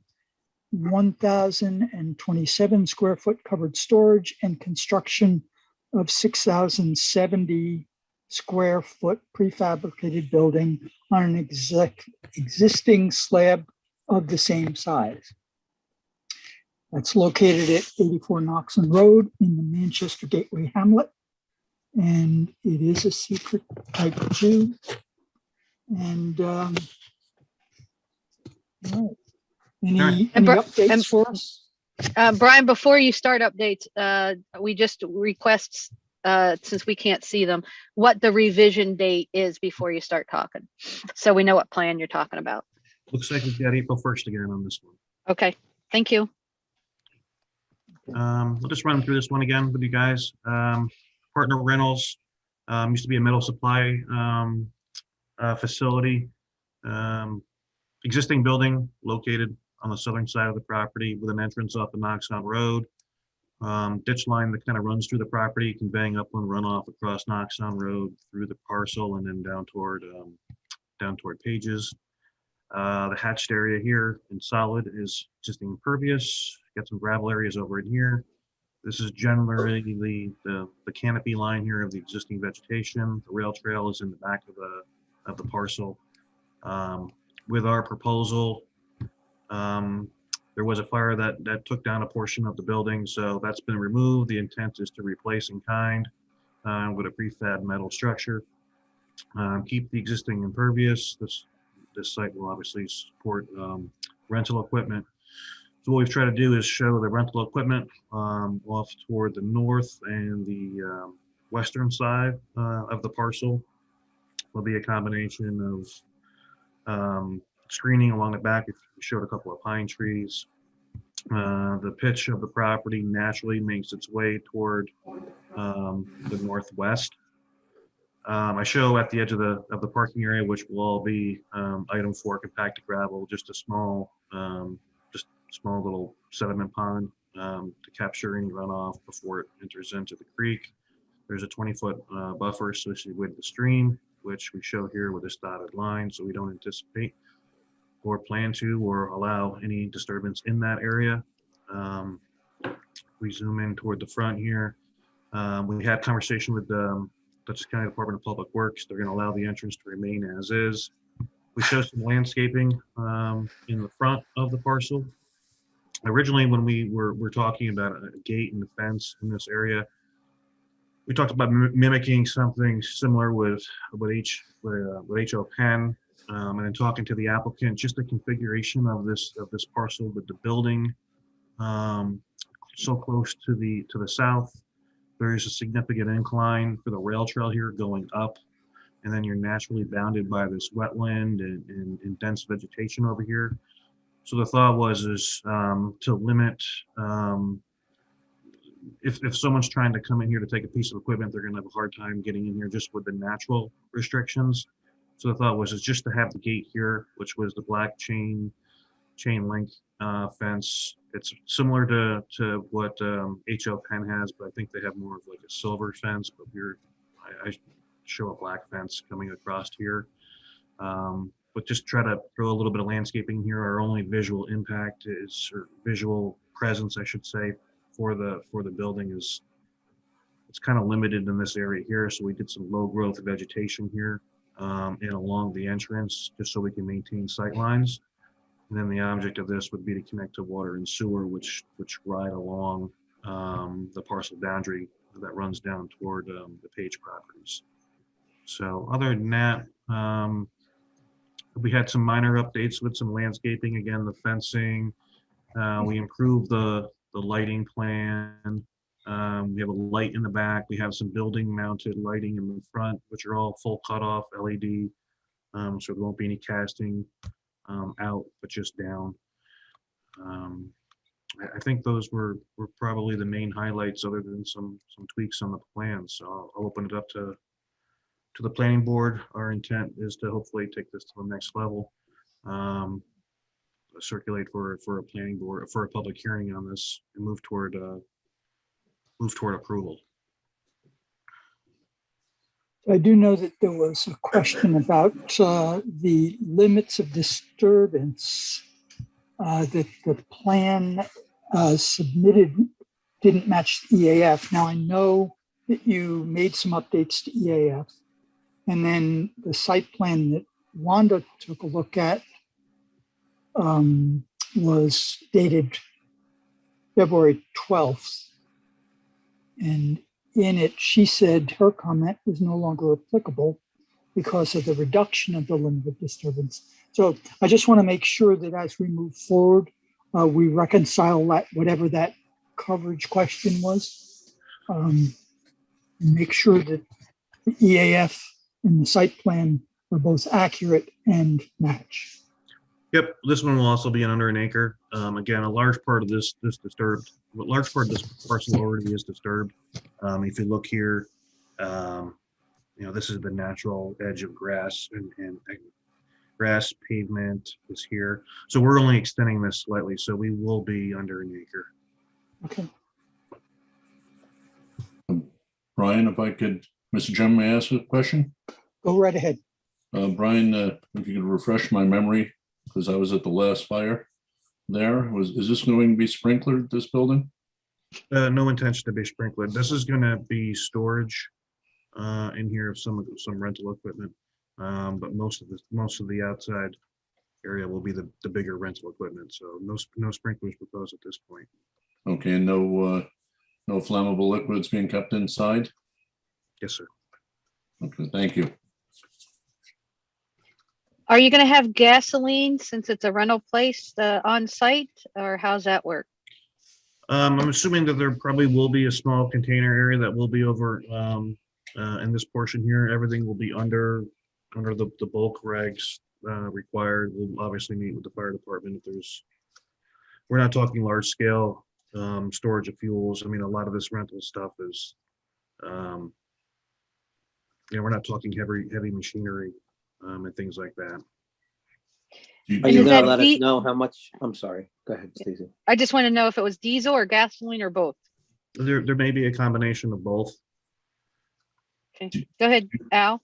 1,027 square foot covered storage, and construction of 6,070 square foot prefabricated building on an existing slab of the same size. That's located at 84 Knoxon Road in the Manchester Gateway Hamlet. And it is a secret type 2. And all right. Any updates for us? Brian, before you start updates, we just request, since we can't see them, what the revision date is before you start talking. So we know what plan you're talking about. Looks like we've got April 1st again on this one. Okay, thank you. We'll just run through this one again with you guys. Partner rentals used to be a metal supply facility. Existing building located on the southern side of the property with an entrance off the Knoxon Road. Ditch line that kind of runs through the property, conveying upland runoff across Knoxon Road through the parcel and then down toward Pages. The hatched area here in solid is just impervious. Got some gravel areas over in here. This is generally the canopy line here of the existing vegetation. The rail trail is in the back of the parcel. With our proposal, there was a fire that took down a portion of the building, so that's been removed. The intent is to replace in kind with a prefab metal structure. Keep the existing impervious. This site will obviously support rental equipment. So what we've tried to do is show the rental equipment off toward the north and the western side of the parcel. Will be a combination of screening along the back. We showed a couple of pine trees. The pitch of the property naturally makes its way toward the northwest. I show at the edge of the parking area, which will all be item 4 compacted gravel, just a small little sediment pond to capture any runoff before it enters into the creek. There's a 20-foot buffer associated with the stream, which we show here with this dotted line, so we don't anticipate or plan to or allow any disturbance in that area. We zoom in toward the front here. We had conversation with the Dutchess County Department of Public Works. They're going to allow the entrance to remain as is. We show some landscaping in the front of the parcel. Originally, when we were talking about a gate and a fence in this area, we talked about mimicking something similar with HO Penn, and then talking to the applicant, just the configuration of this parcel with the building so close to the south. There is a significant incline for the rail trail here going up, and then you're naturally bounded by this wetland and dense vegetation over here. So the thought was to limit, if someone's trying to come in here to take a piece of equipment, they're going to have a hard time getting in here just with the natural restrictions. So the thought was just to have the gate here, which was the black chain link fence. It's similar to what HL Penn has, but I think they have more of like a silver fence. But I show a black fence coming across here. But just try to throw a little bit of landscaping here. Our only visual impact is, or visual presence, I should say, for the building is, it's kind of limited in this area here. So we did some low growth vegetation here and along the entrance, just so we can maintain sight lines. And then the object of this would be to connect to water and sewer, which ride along the parcel boundary that runs down toward the Page properties. So other than that, we had some minor updates with some landscaping. Again, the fencing. We improved the lighting plan. We have a light in the back. We have some building mounted lighting in the front, which are all full cutoff LED. So there won't be any casting out, but just down. I think those were probably the main highlights, other than some tweaks on the plan. So I'll open it up to the planning board. Our intent is to hopefully take this to the next level. Circulate for a planning board, for a public hearing on this, and move toward approval. I do know that there was a question about the limits of disturbance, that the plan submitted didn't match the EAF. Now I know that you made some updates to EAF, and then the site plan that Wanda took a look at was dated February 12th. And in it, she said her comment was no longer applicable because of the reduction of the limit of disturbance. So I just want to make sure that as we move forward, we reconcile that, whatever that coverage question was, and make sure that the EAF and the site plan are both accurate and match. Yep, this one will also be under an acre. Again, a large part of this disturbed, a large part of this parcel already is disturbed. If you look here, this is the natural edge of grass and grass pavement is here. So we're only extending this slightly, so we will be under an acre. Okay. Brian, if I could, Mr. Chairman, may I ask a question? Go right ahead. Brian, if you could refresh my memory, because I was at the last fire there. Is this going to be sprinklered, this building? No intention to be sprinkled. This is going to be storage in here of some rental equipment, but most of the outside area will be the bigger rental equipment. So no sprinklers proposed at this point. Okay, and no flammable liquids being kept inside? Yes, sir. Okay, thank you. Are you going to have gasoline since it's a rental place on site, or how's that work? I'm assuming that there probably will be a small container area that will be over in this portion here. Everything will be under the bulk regs required. We'll obviously meet with the fire department if we're not talking large scale storage of fuels. I mean, a lot of this rental stuff is, we're not talking heavy machinery and things like that. Are you Is gonna that let us know how much? I'm sorry. Go ahead, Stacey. I just want to know if it was diesel or gasoline or both. There may be a combination of both. Okay, go ahead, Al.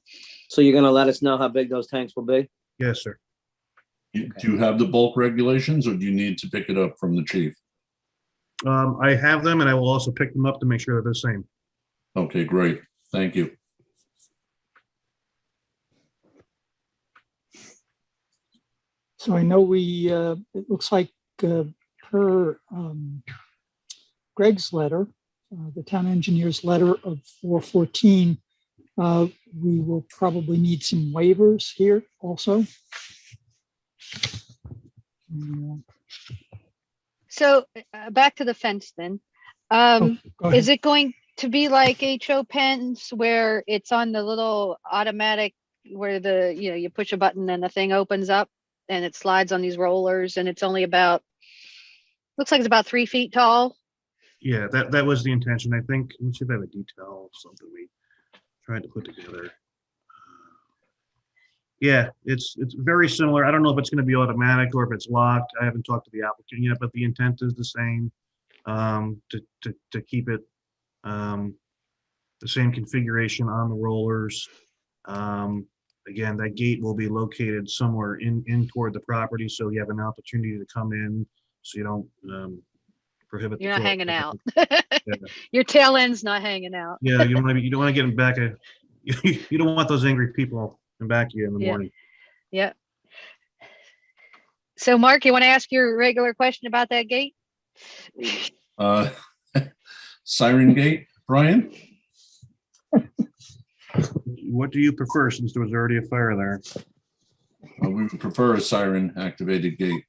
So you're gonna let us know how big those tanks will be? Yes, sir. Do you have the bulk regulations, or do you need to pick it up from the chief? I have them, and I will also pick them up to make sure they're the same. Okay, great. Thank you. So I know it looks like per Greg's letter, the town engineer's letter of 414, we will probably need some waivers here also. So back to the fence then. Go ahead. Is it going to be like HO pens where it's on the little automatic where you push a button and the thing opens up and it slides on these rollers, and it's only looks like it's about 3 feet tall? Yeah, that was the intention. I think, let me see if I have a detail of something we tried to put together. Yeah, it's very similar. I don't know if it's going to be automatic or if it's locked. I haven't talked to the applicant yet, but the intent is the same, to keep it the same configuration on the rollers. Again, that gate will be located somewhere in toward the property, so you have an opportunity to come in, so you don't prohibit. You're the not flow. hanging out. Yeah. Your tail end's not hanging out. Yeah, you don't want to get in back of, you don't want those angry people in back of you in the Yeah. morning. Yeah. So Mark, you want to ask your regular question about that gate? Siren gate, Brian? What do you prefer, since there was already a fire there? We would prefer a siren activated gate.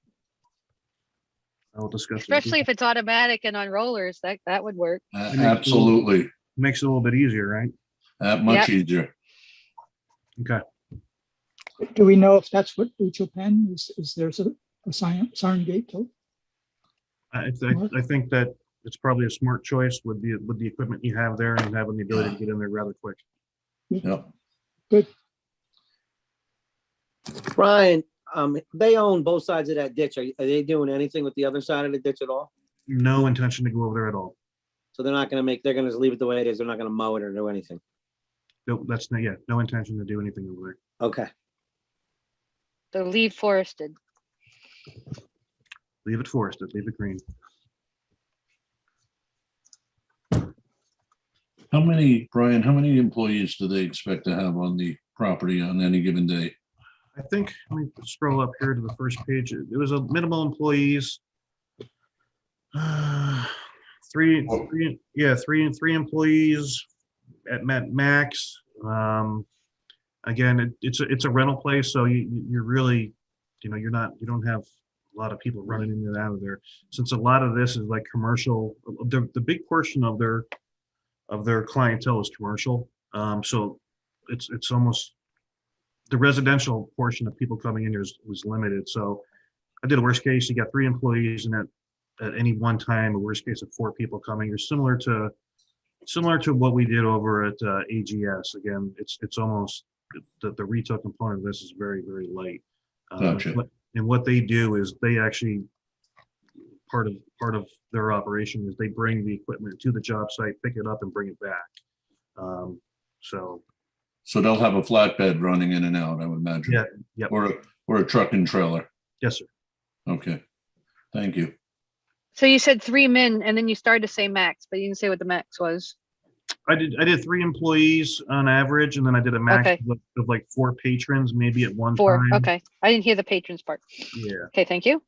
I will discuss it. Especially if it's automatic and on rollers, that would work. Absolutely. Makes it a little bit easier, right? Much Yep. easier. Okay. Do we know if that's what HOPEN is there's a siren gate too? I think that it's probably a smart choice with the equipment you have there and having the ability to get in there rather quick. Yep. Good. Brian, they own both sides of that ditch. Are they doing anything with the other side of the ditch at all? No intention to go over there at all. So they're not gonna they're gonna just leave it the way it is. They're not gonna mow it or do anything. No, that's not, yeah, no intention to do anything over Okay. So leave forested. there. Leave it forested, leave it green. Brian, how many employees do they expect to have on the property on any given day? I think, let me scroll up here to the first page. It was a minimal employees. Three employees at max. Again, it's a rental place, so you're really, you don't have a lot of people running in and out of there. Since a lot of this is like commercial, the big portion of their clientele is commercial. So it's almost, the residential portion of people coming in here was limited. So I did a worst case, you got 3 employees, and at any one time, a worst case of 4 people coming, or similar to what we did over at AGS. Again, it's almost the retail component of this is very, very light. Gotcha. And what they do is they actually, part of their operation is they bring the equipment to the job site, pick it up and bring it back. So they'll have a flatbed running in and out, I would imagine. Yeah. Yep. Or a truck and trailer. Yes, sir. Okay. Thank you. So you said 3 men and then you started to say max, but you didn't say what the max was. I did 3 employees on average, and then I did a max Okay. of like 4 patrons, maybe at one 4. time. Okay. I didn't hear the patrons part. Yeah. Okay. Thank you.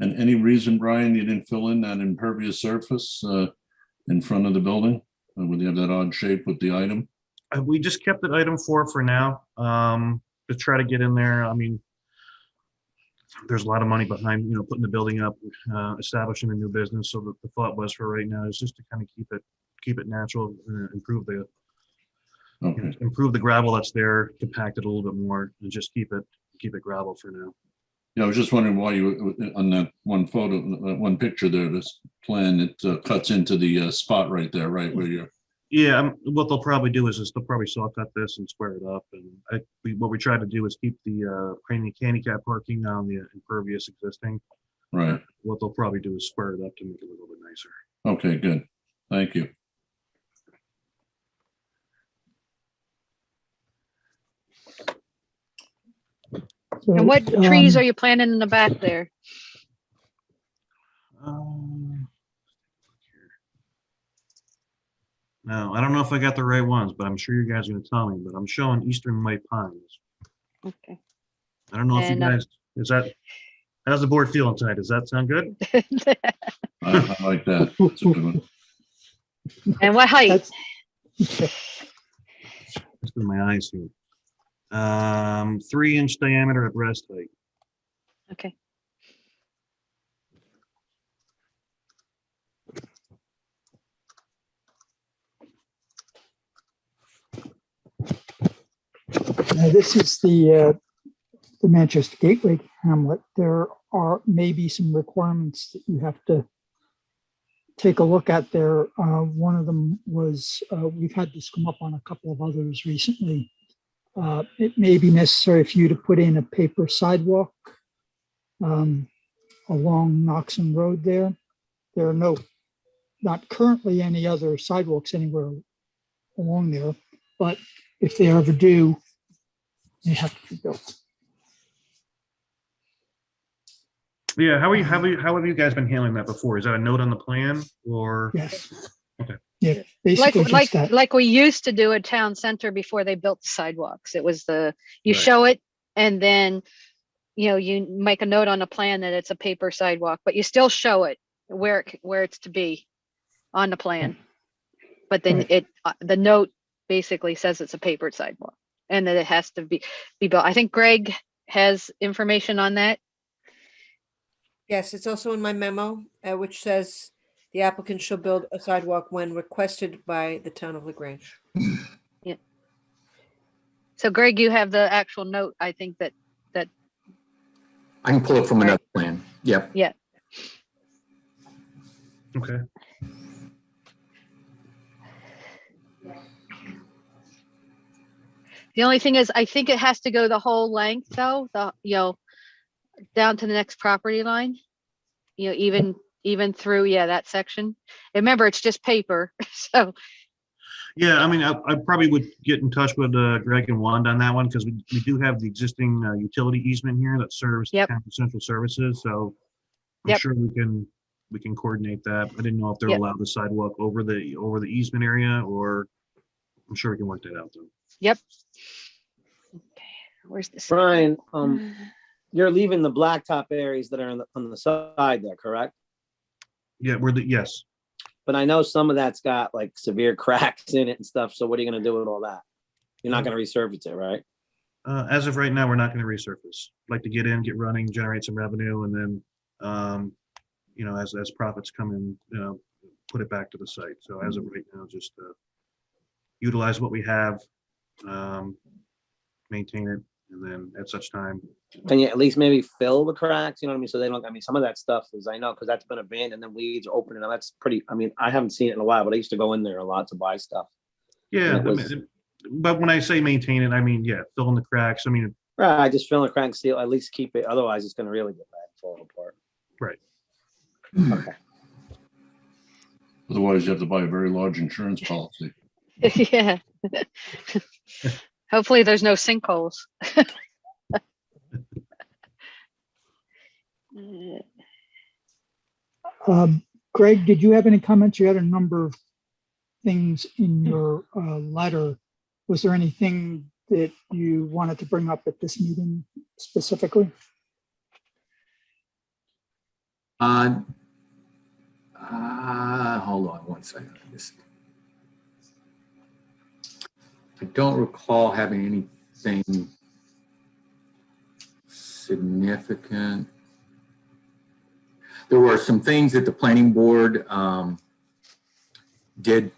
And any reason, Brian, you didn't fill in that impervious surface in front of the building? Would you have that odd shape with the item? We just kept it item 4 for now, to try to get in there. I mean, there's a lot of money behind, putting the building up, establishing a new business. So the thought was for right now is just to kind of keep it natural, improve the gravel that's there, compact it a little bit more, and just keep it gravel for now. Yeah, I was just wondering why you, on that one photo, that one picture there, this plan, it cuts into the spot right there, right where you're. Yeah, what they'll probably do is they'll probably saw cut this and square it up. And what we try to do is keep the handicap parking on the impervious existing. Right. What they'll probably do is square it up to make it a little bit nicer. Okay, good. Thank you. And what trees are you planting in the back there? No, I don't know if I got the right ones, but I'm sure you guys are going to tell me. But I'm showing eastern white pines. Okay. I don't know if you And, guys, how's the board feeling tonight? Does that sound good? I like that. That's a good one. And what height? Just in my eyes here. 3-inch diameter at breast height. Okay. Now, this is the Manchester Gateway Hamlet. There are maybe some requirements that you have to take a look at there. One of them was, we've had this come up on a couple of others recently. It may be necessary for you to put in a paper sidewalk along Knoxon Road there. There are no not currently any other sidewalks anywhere along there, but if they ever do, they have to be built. Yeah, how have you guys been handling that before? Is that a note on the plan or? Yes. Okay. Yeah, Like, basically just like, that. like we used to do at town center before they built the sidewalks. It was you Right. show it and then, you make a note on the plan that it's a paper sidewalk, but you still show it where it's to be on the plan. But then Right. the note basically says it's a paper sidewalk and that it has to be built. I think Greg has information on that. Yes, it's also in my memo, which says the applicant shall build a sidewalk when requested by the town of LaGrange. So Greg, you have the actual note, I think that, I can pull it from Right. another plan. Yep. yeah. Okay. The only thing is, I think it has to go the whole length though, down to the next property line. Even through, that section. Remember, it's just paper, so. Yeah, I mean, I probably would get in touch with Greg and Wanda on that one because we do have the existing utility easement here that serves Yep. town central services. So I'm Yep. sure we can coordinate that. I didn't know if they're Yep. allowed the sidewalk over the easement area, or I'm sure we can work that out though. Yep. Okay, where's this? Brian, you're leaving the blacktop areas that are on the side there, correct? Yeah, yes. But I know some of that's got like severe cracks in it and stuff. So what are you going to do with all that? You're not going to resurface it, right? As of right now, we're not going to resurface. Like to get in, get running, generate some revenue, and then, as profits come in, put it back to the site. So as of right now, just utilize what we have, maintain it, and then at such time. Can you at least maybe fill the cracks? You know what I mean? So they don't. I mean, some of that stuff is I know because that's been abandoned and weeds are open, and that's pretty. I mean, I haven't seen it in a while, but I used to go in there a lot to buy stuff. Yeah, was- but when I say maintain it, I mean, yeah, fill in the cracks. I mean, Right, I just fill the crack seal. At least keep it. Otherwise, it's going to really get bad and fall apart. right. Okay. Otherwise, you have to buy a very large insurance policy. Yeah. Hopefully there's no sinkholes. Greg, did you have any comments? You had a number of things in your letter. Was there anything that you wanted to bring up at this meeting specifically? Hold on one second. I don't recall having anything significant. There were some things that the planning board did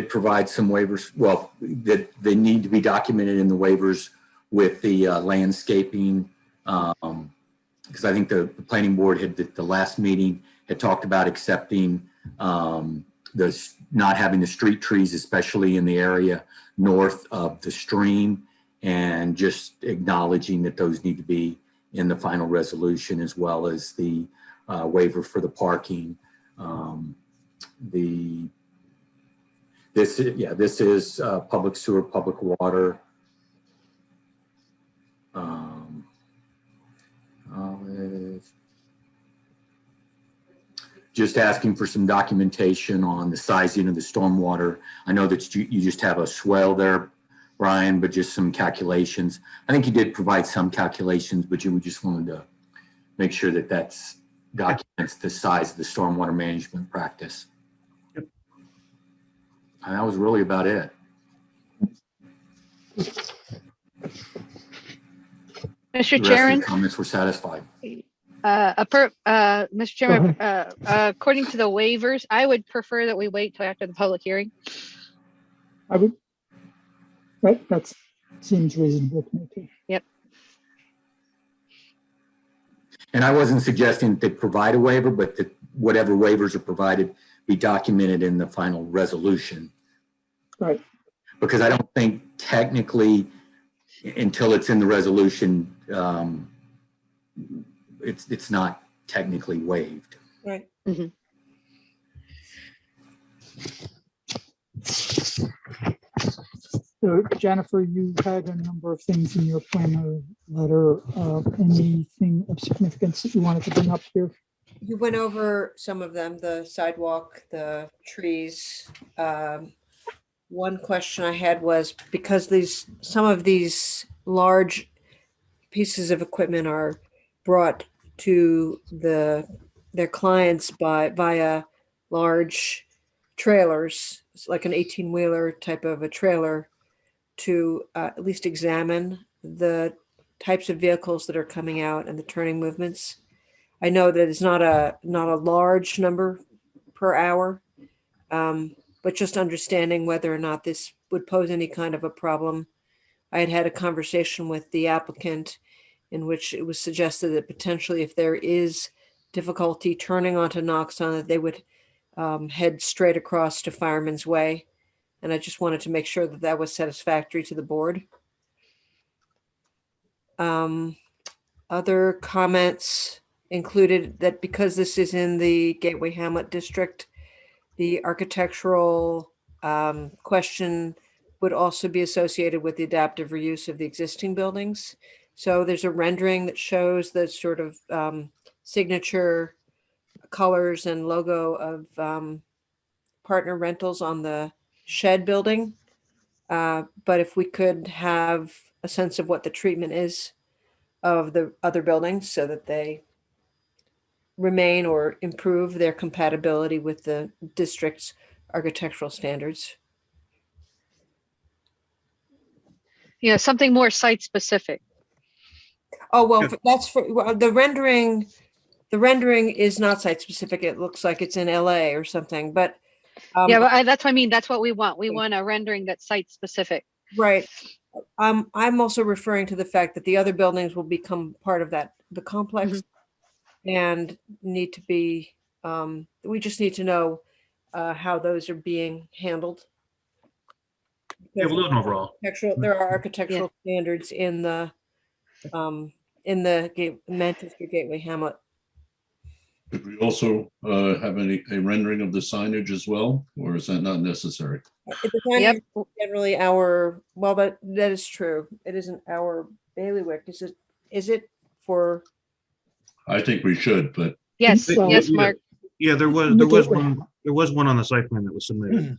provide some waivers. Well, that they need to be documented in the waivers with the landscaping. Because I think the planning board had the last meeting had talked about accepting not having the street trees, especially in the area north of the stream, and just acknowledging that those need to be in the final resolution, as well as the waiver for the parking. This is public sewer, public water. Just asking for some documentation on the sizing of the stormwater. I know that you just have a swell there, Brian, but just some calculations. I think you did provide some calculations, but we just wanted to make sure that that's documents the size of the stormwater management practice. Yep. And that was really about it. Mr. The rest of Chairman, the comments were satisfied. Mr. Chairman, according to the waivers, I would prefer that we wait till after the public hearing. I would. Right, that seems reasonable to me too. Yep. And I wasn't suggesting that they provide a waiver, but that whatever waivers are provided be documented in the final resolution. Right. Because I don't think technically, until it's in the resolution, it's not technically waived. Right. Mm-hmm. So Jennifer, you had a number of things in your planner letter. Anything of significance that you wanted to bring up here? You went over some of them, the sidewalk, the trees. One question I had was because some of these large pieces of equipment are brought to their clients via large trailers, it's like an 18-wheeler type of a trailer, to at least examine the types of vehicles that are coming out and the turning movements. I know that it's not a large number per hour, but just understanding whether or not this would pose any kind of a problem. I had a conversation with the applicant in which it was suggested that potentially if there is difficulty turning onto Knoxon, that they would head straight across to Fireman's Way. And I just wanted to make sure that that was satisfactory to the board. Other comments included that because this is in the Gateway Hamlet district, the architectural question would also be associated with the adaptive reuse of the existing buildings. So there's a rendering that shows the sort of signature colors and logo of Partner Rentals on the shed building. But if we could have a sense of what the treatment is of the other buildings so that they remain or improve their compatibility with the district's architectural standards. Yeah, something more site specific. Oh, well, that's for the rendering. The rendering is not site specific. It looks like it's in LA or something, but Yeah, but that's what I mean. That's what we want. We want a rendering that's site specific. right. I'm also referring to the fact that the other buildings will become part of the complex and need to be, we just need to know how those are being handled. Yeah, we'll do it overall. There are architectural standards in the Manchester Gateway Hamlet. Could we also have a rendering of the signage as well, or is that not necessary? The signage is generally well, that is true. It isn't our bailiwick. Is it for? I think we should, but. Yes, yes, Mark. Yeah, there was one on the site plan that was submitted.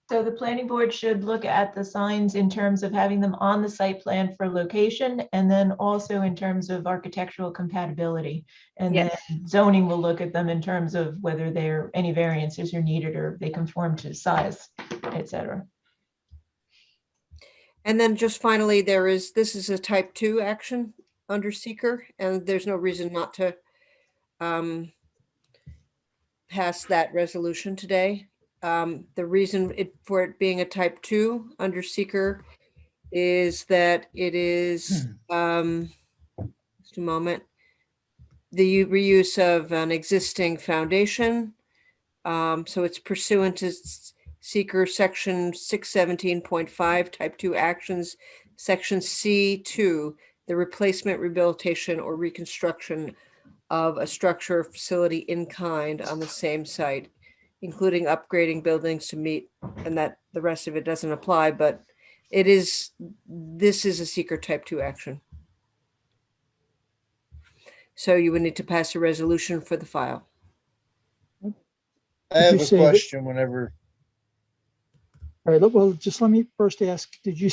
So the planning board should look at the signs in terms of having them on the site plan for location and then also in terms of architectural compatibility. And then zoning will look at them in terms of whether any variances are needed or they conform to size, et cetera. And then just finally, this is a type 2 action under seeker, and there's no reason not to pass that resolution today. The reason for it being a type 2 under seeker is that it is, just a moment, the reuse of an existing foundation. So it's pursuant to seeker section 617.5 type 2 actions, section C2, the replacement, rehabilitation, or reconstruction of a structure or facility in kind on the same site, including upgrading buildings to meet, and that the rest of it doesn't apply, but this is a seeker type 2 action. So you would need to pass a resolution for the file. I have a question whenever. All right, well, just let me first ask, you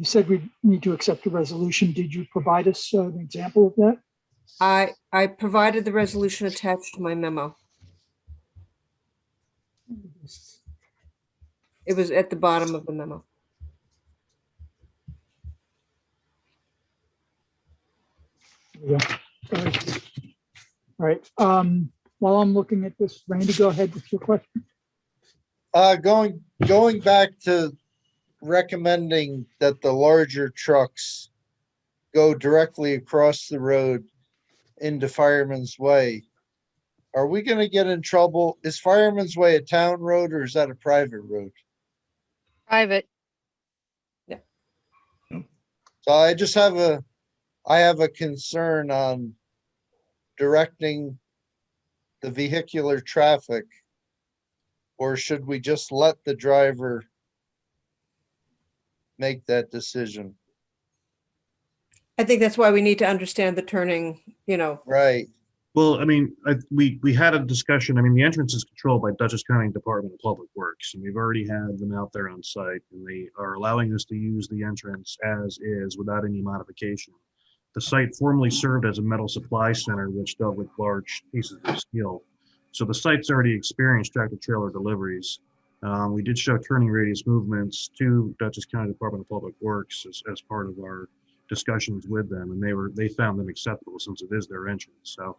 said we need to accept the resolution. Did you provide us an example of that? I provided the resolution attached to my memo. It was at the bottom of the memo. Yeah. All right. While I'm looking at this, Randy, go ahead with your question. Going back to recommending that the larger trucks go directly across the road into Fireman's Way. Are we going to get in trouble? Is Fireman's Way a town road or is that a private road? Private. Yeah. So I have a concern on directing the vehicular traffic? Or should we just let the driver make that decision? I think that's why we need to understand the turning, you know, Right, Well, I mean, we had a discussion. I mean, the entrance is controlled by Dutchess County Department of Public Works, and we've already had them out there on site, and they are allowing us to use the entrance as is without any modification. The site formerly served as a metal supply center, which dealt with large pieces of steel. So the site's already experienced tractor trailer deliveries. We did show turning radius movements to Dutchess County Department of Public Works as part of our discussions with them, and they found them acceptable since it is their entrance. So,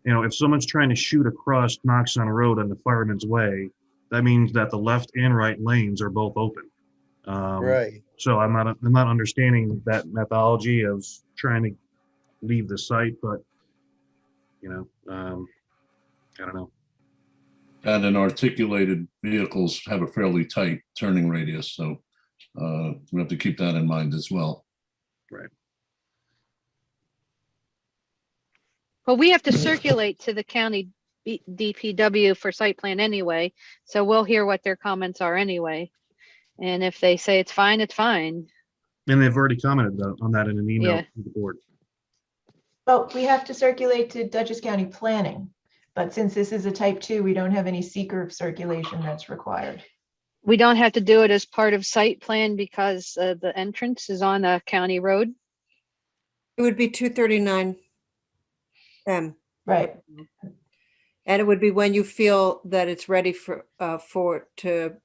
you know, if someone's trying to shoot across Knoxon Road on the Fireman's Way, that means that the left and right lanes are both open. right. So I'm not understanding that methodology of trying to leave the site, but you know, I don't know. And then articulated vehicles have a fairly tight turning radius, so we have to keep that in mind as well. Right. Well, we have to circulate to the county DPW for site plan anyway, so we'll hear what their comments are anyway. And if they say it's fine, it's fine. And they've already commented on that in an email Yeah. to the board. But we have to circulate to Dutchess County Planning. But since this is a type 2, we don't have any seeker circulation that's required. We don't have to do it as part of site plan because the entrance is on a county road. it would be 239M. Right. And it would be when you feel that it's ready for it to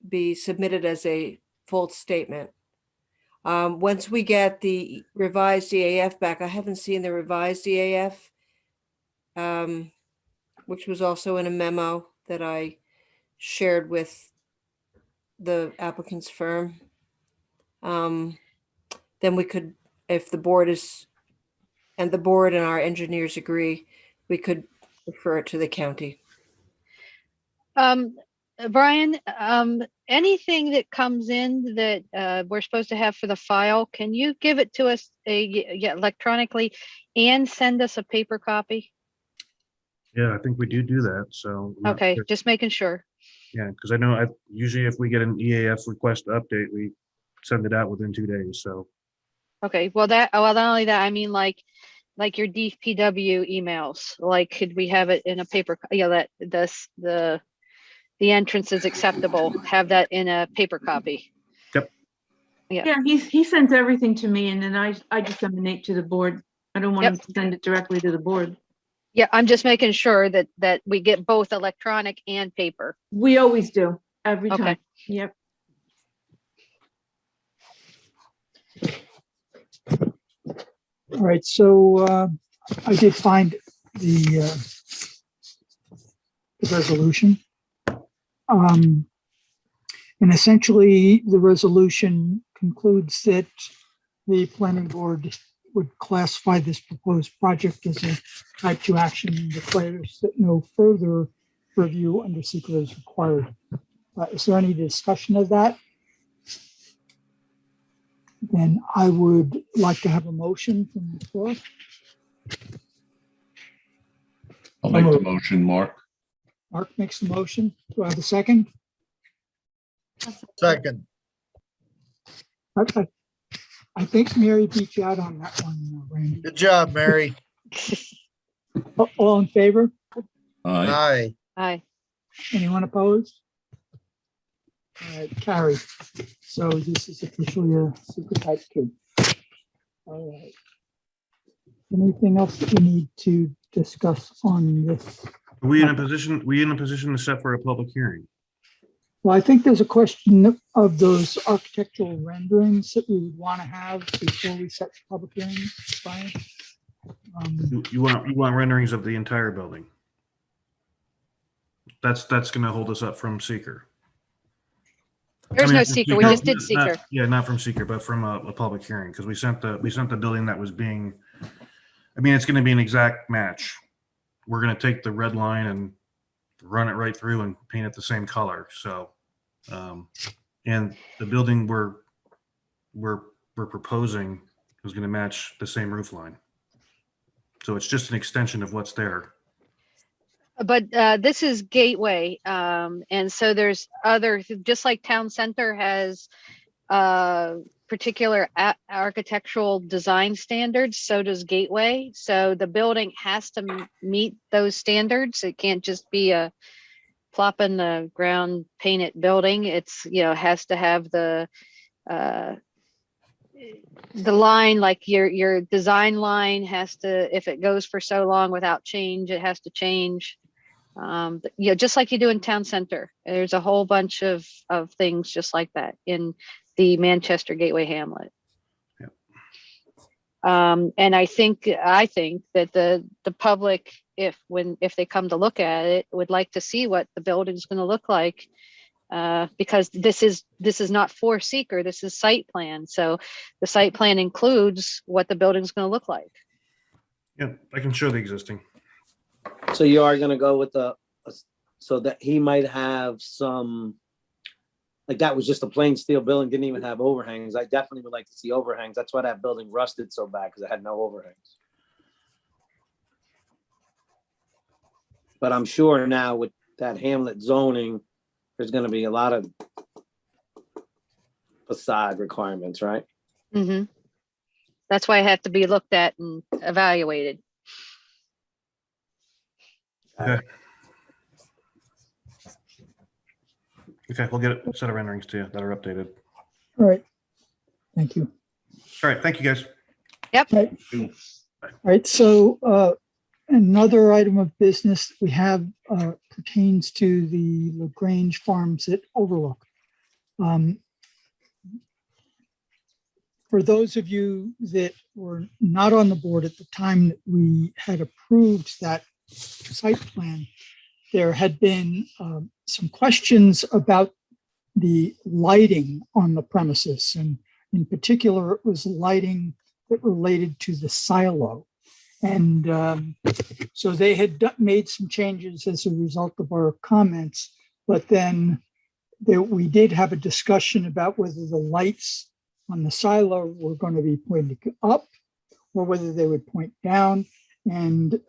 be submitted as a full statement. Once we get the revised EAF back, I haven't seen the revised EAF, which was also in a memo that I shared with the applicant's firm. Then we could, if the board and our engineers agree, we could refer it to the county. Brian, anything that comes in that we're supposed to have for the file, can you give it to us electronically and send us a paper copy? Yeah, I think we do that. So I'm not Okay, sure. just making sure. Yeah, because I know usually if we get an EAF request update, we send it out within 2 days. So Okay, well not only that, I mean like your DPW emails, like could we have it in a paper, that the entrance is acceptable, have that in a paper copy. Yep. Yeah, he sent everything to me and then I disseminate to the board. I don't want him to send it directly to the board. yeah, I'm just making sure that we get both electronic and paper. We always do, every Okay. time. Yep. All right, so I did find the resolution. And essentially, the resolution concludes that the planning board would classify this proposed project as a type 2 action and declares that no further review under secret is required. Is there any discussion of that? Then I would like to have a motion from the floor. I'll make the motion, Mark. Mark makes the motion. Do I have a second? Second, Okay. I think Mary beat you out on that one, Randy. good job, Mary. All in favor? Aye. Aye. Aye. Anyone opposed? All right, carried. So this is officially a secret type 2. All right. Anything else that we need to discuss on this? are we in a position to set for a public hearing? Well, I think there's a question of those architectural renderings that we would want to have before we set the public hearing, Brian. You want renderings of the entire building? That's going to hold us up from seeker. There's no seeker. We just did seeker. Not from seeker, but from a public hearing, because we sent the building that was being. I mean, it's going to be an exact match. We're going to take the red line and run it right through and paint it the same color. So, and the building we're proposing is going to match the same roof line. So it's just an extension of what's there. But this is Gateway, and so there's other, just like Town Center has particular architectural design standards, so does Gateway. So the building has to meet those standards. It can't just be a plop in the ground painted building. It's, you know, has to have the line, like your design line has to, if it goes for so long without change, it has to change. You know, just like you do in Town Center. There's a whole bunch of things just like that in the Manchester Gateway Hamlet. Yep. And I think that the public, if they come to look at it, would like to see what the building's going to look like, because this is not for seeker, this is site plan. So the site plan includes what the building's going to look like. Yeah, I can show the existing. So you are gonna go with so that he might have some, like that was just a plain steel building, didn't even have overhangs. I definitely would like to see overhangs. That's why that building rusted so bad, because it had no overhangs. But I'm sure now with that Hamlet zoning, there's gonna be a lot of facade requirements, right? Mm-hmm. That's why it had to be looked at and evaluated. Okay. Okay, we'll get a set of renderings to you that are updated. All right. Thank you. All right, thank you guys. Yep. All right. So another item of business we have pertains to the LaGrange Farms at Overlook. For those of you that were not on the board at the time that we had approved that site plan, there had been some questions about the lighting on the premises. And in particular, it was lighting that related to the silo. And so they had made some changes as a result of our comments, but then we did have a discussion about whether the lights on the silo were going to be pointing up or whether they would point down, and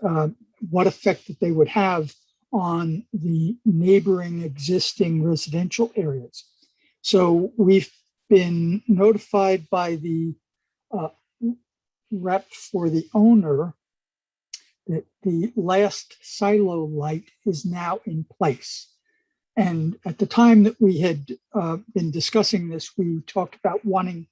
what effect that they would have on the neighboring existing residential areas. So we've been notified by the rep for the owner that the last silo light is now in place. And at the time that we had been discussing this, we talked about the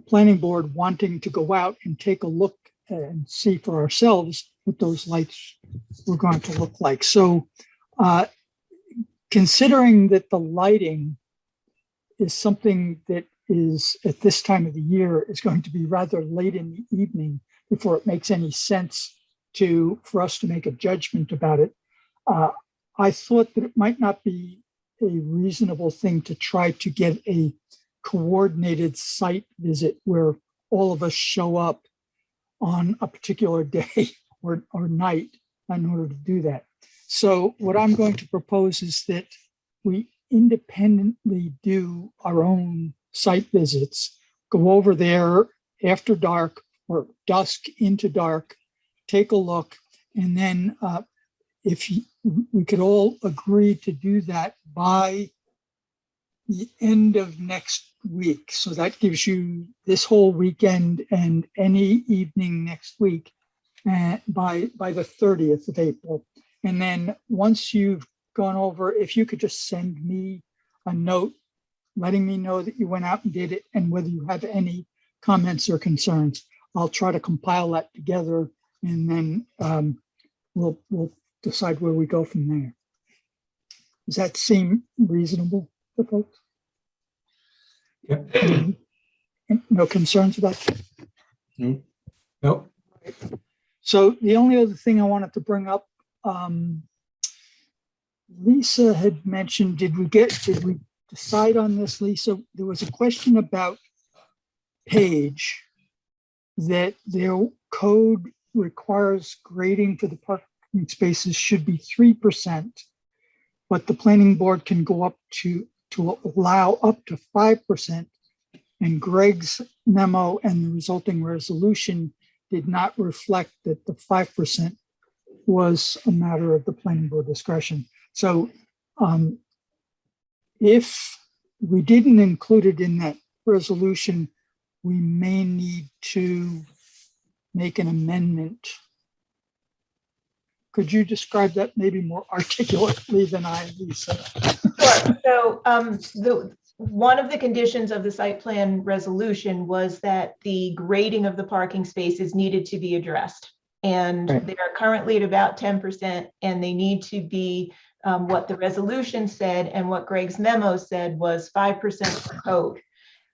planning board wanting to go out and take a look and see for ourselves what those lights were going to look like. So considering that the lighting is something that is at this time of the year is going to be rather late in the evening before it makes any sense for us to make a judgment about it, I thought that it might not be a reasonable thing to try to get a coordinated site visit where all of us show up on a particular day or night in order to do that. So what I'm going to propose is that we independently do our own site visits, go over there after dark or dusk into dark, take a look, and then we could all agree to do that by the end of next week. So that gives you this whole weekend and any evening next week by the 30th of April. And then once you've gone over, if you could just send me a note letting me know that you went out and did it and whether you have any comments or concerns, I'll try to compile that together, and then we'll decide where we go from there. Does that seem reasonable to folks? Yeah. No concerns about that? No. No. So the only other thing I wanted to bring up, Lisa had mentioned, did we decide on this, Lisa? There was a question about Page, that their code requires grading for the parking spaces should be 3%, but the planning board can go up to allow up to 5%. And Greg's memo and the resulting resolution did not reflect that the 5% was a matter of the planning board discretion. So if we didn't include it in that resolution, we may need to make an amendment. Could you describe that maybe more articulately than I, Lisa? Sure. So one of the conditions of the site plan resolution was that the grading of the parking spaces needed to be addressed. And Right. they are currently at about 10%, and they need to be what the resolution said and what Greg's memo said was 5% for code.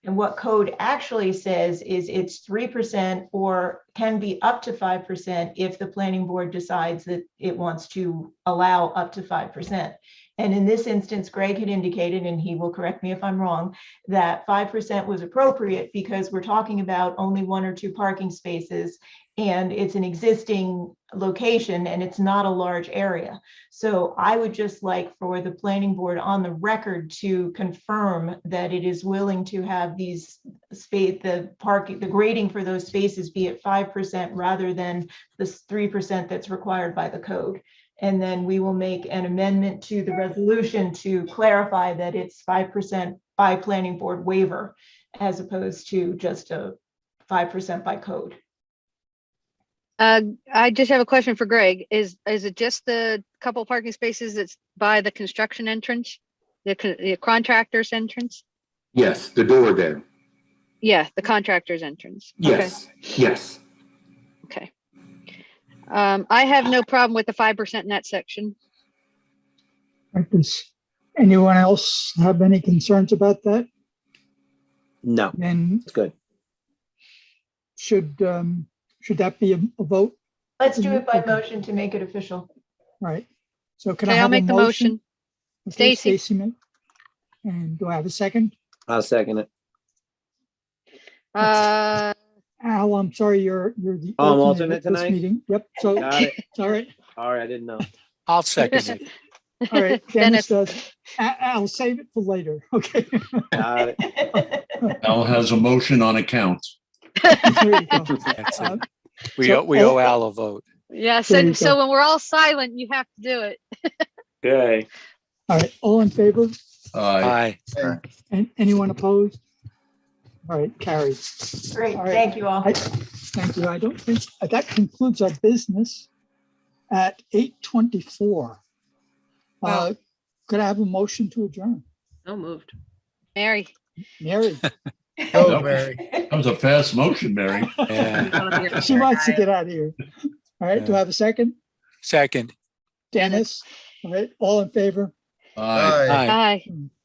And what code actually says is it's 3% or can be up to 5% if the planning board decides that it wants to allow up to 5%. And in this instance, Greg had indicated, and he will correct me if I'm wrong, that 5% was appropriate because we're talking about only 1 or 2 parking spaces, and it's an existing location and it's not a large area. So I would just like for the planning board on the record to confirm that it is willing to have these the grading for those spaces be at 5% rather than this 3% that's required by the code. And then we will make an amendment to the resolution to clarify that it's 5% by planning board waiver as opposed to just a 5% by code. I just have a question for Greg. Is it just the couple parking spaces that's by the construction entrance, the contractor's entrance? Yes, the door there. Yeah, the contractor's entrance. Yes, yes. Okay. I have no problem with the 5% in that section. Right, does anyone else have any concerns about that? No, Then it's good. should that be a vote? Let's do it by Okay. motion to make it official. Right. So can I Okay, I'll have a make the motion. Okay, Stacy. Stacy. And do I have a second? I'll second it. Uh, Al, I'm sorry, you're the Oh, I'm alternate alternate at this tonight? meeting. Yep, so Got it. it's all right. All right, I didn't know. I'll second it. All right, Dennis Dennis. does. I'll save it for later. Okay. Got it. Al has a motion on account. There you go. That's Uh, it. We so owe all- Al a vote. Yeah, There you so go. when we're all silent, you have to do it. Okay. All right, all in favor? Aye. And anyone opposed? All right, carried. Great, All right. thank you all. Thank you. I don't think that concludes our business at 8:24. Wow. Could I have a motion to adjourn? So moved. Mary. Mary, Go, Mary. That was a fast motion, Mary. Yeah. she wants to get out of here. All right, do I have a second? Second. Dennis, all right, all in favor? Aye. Aye. Hi.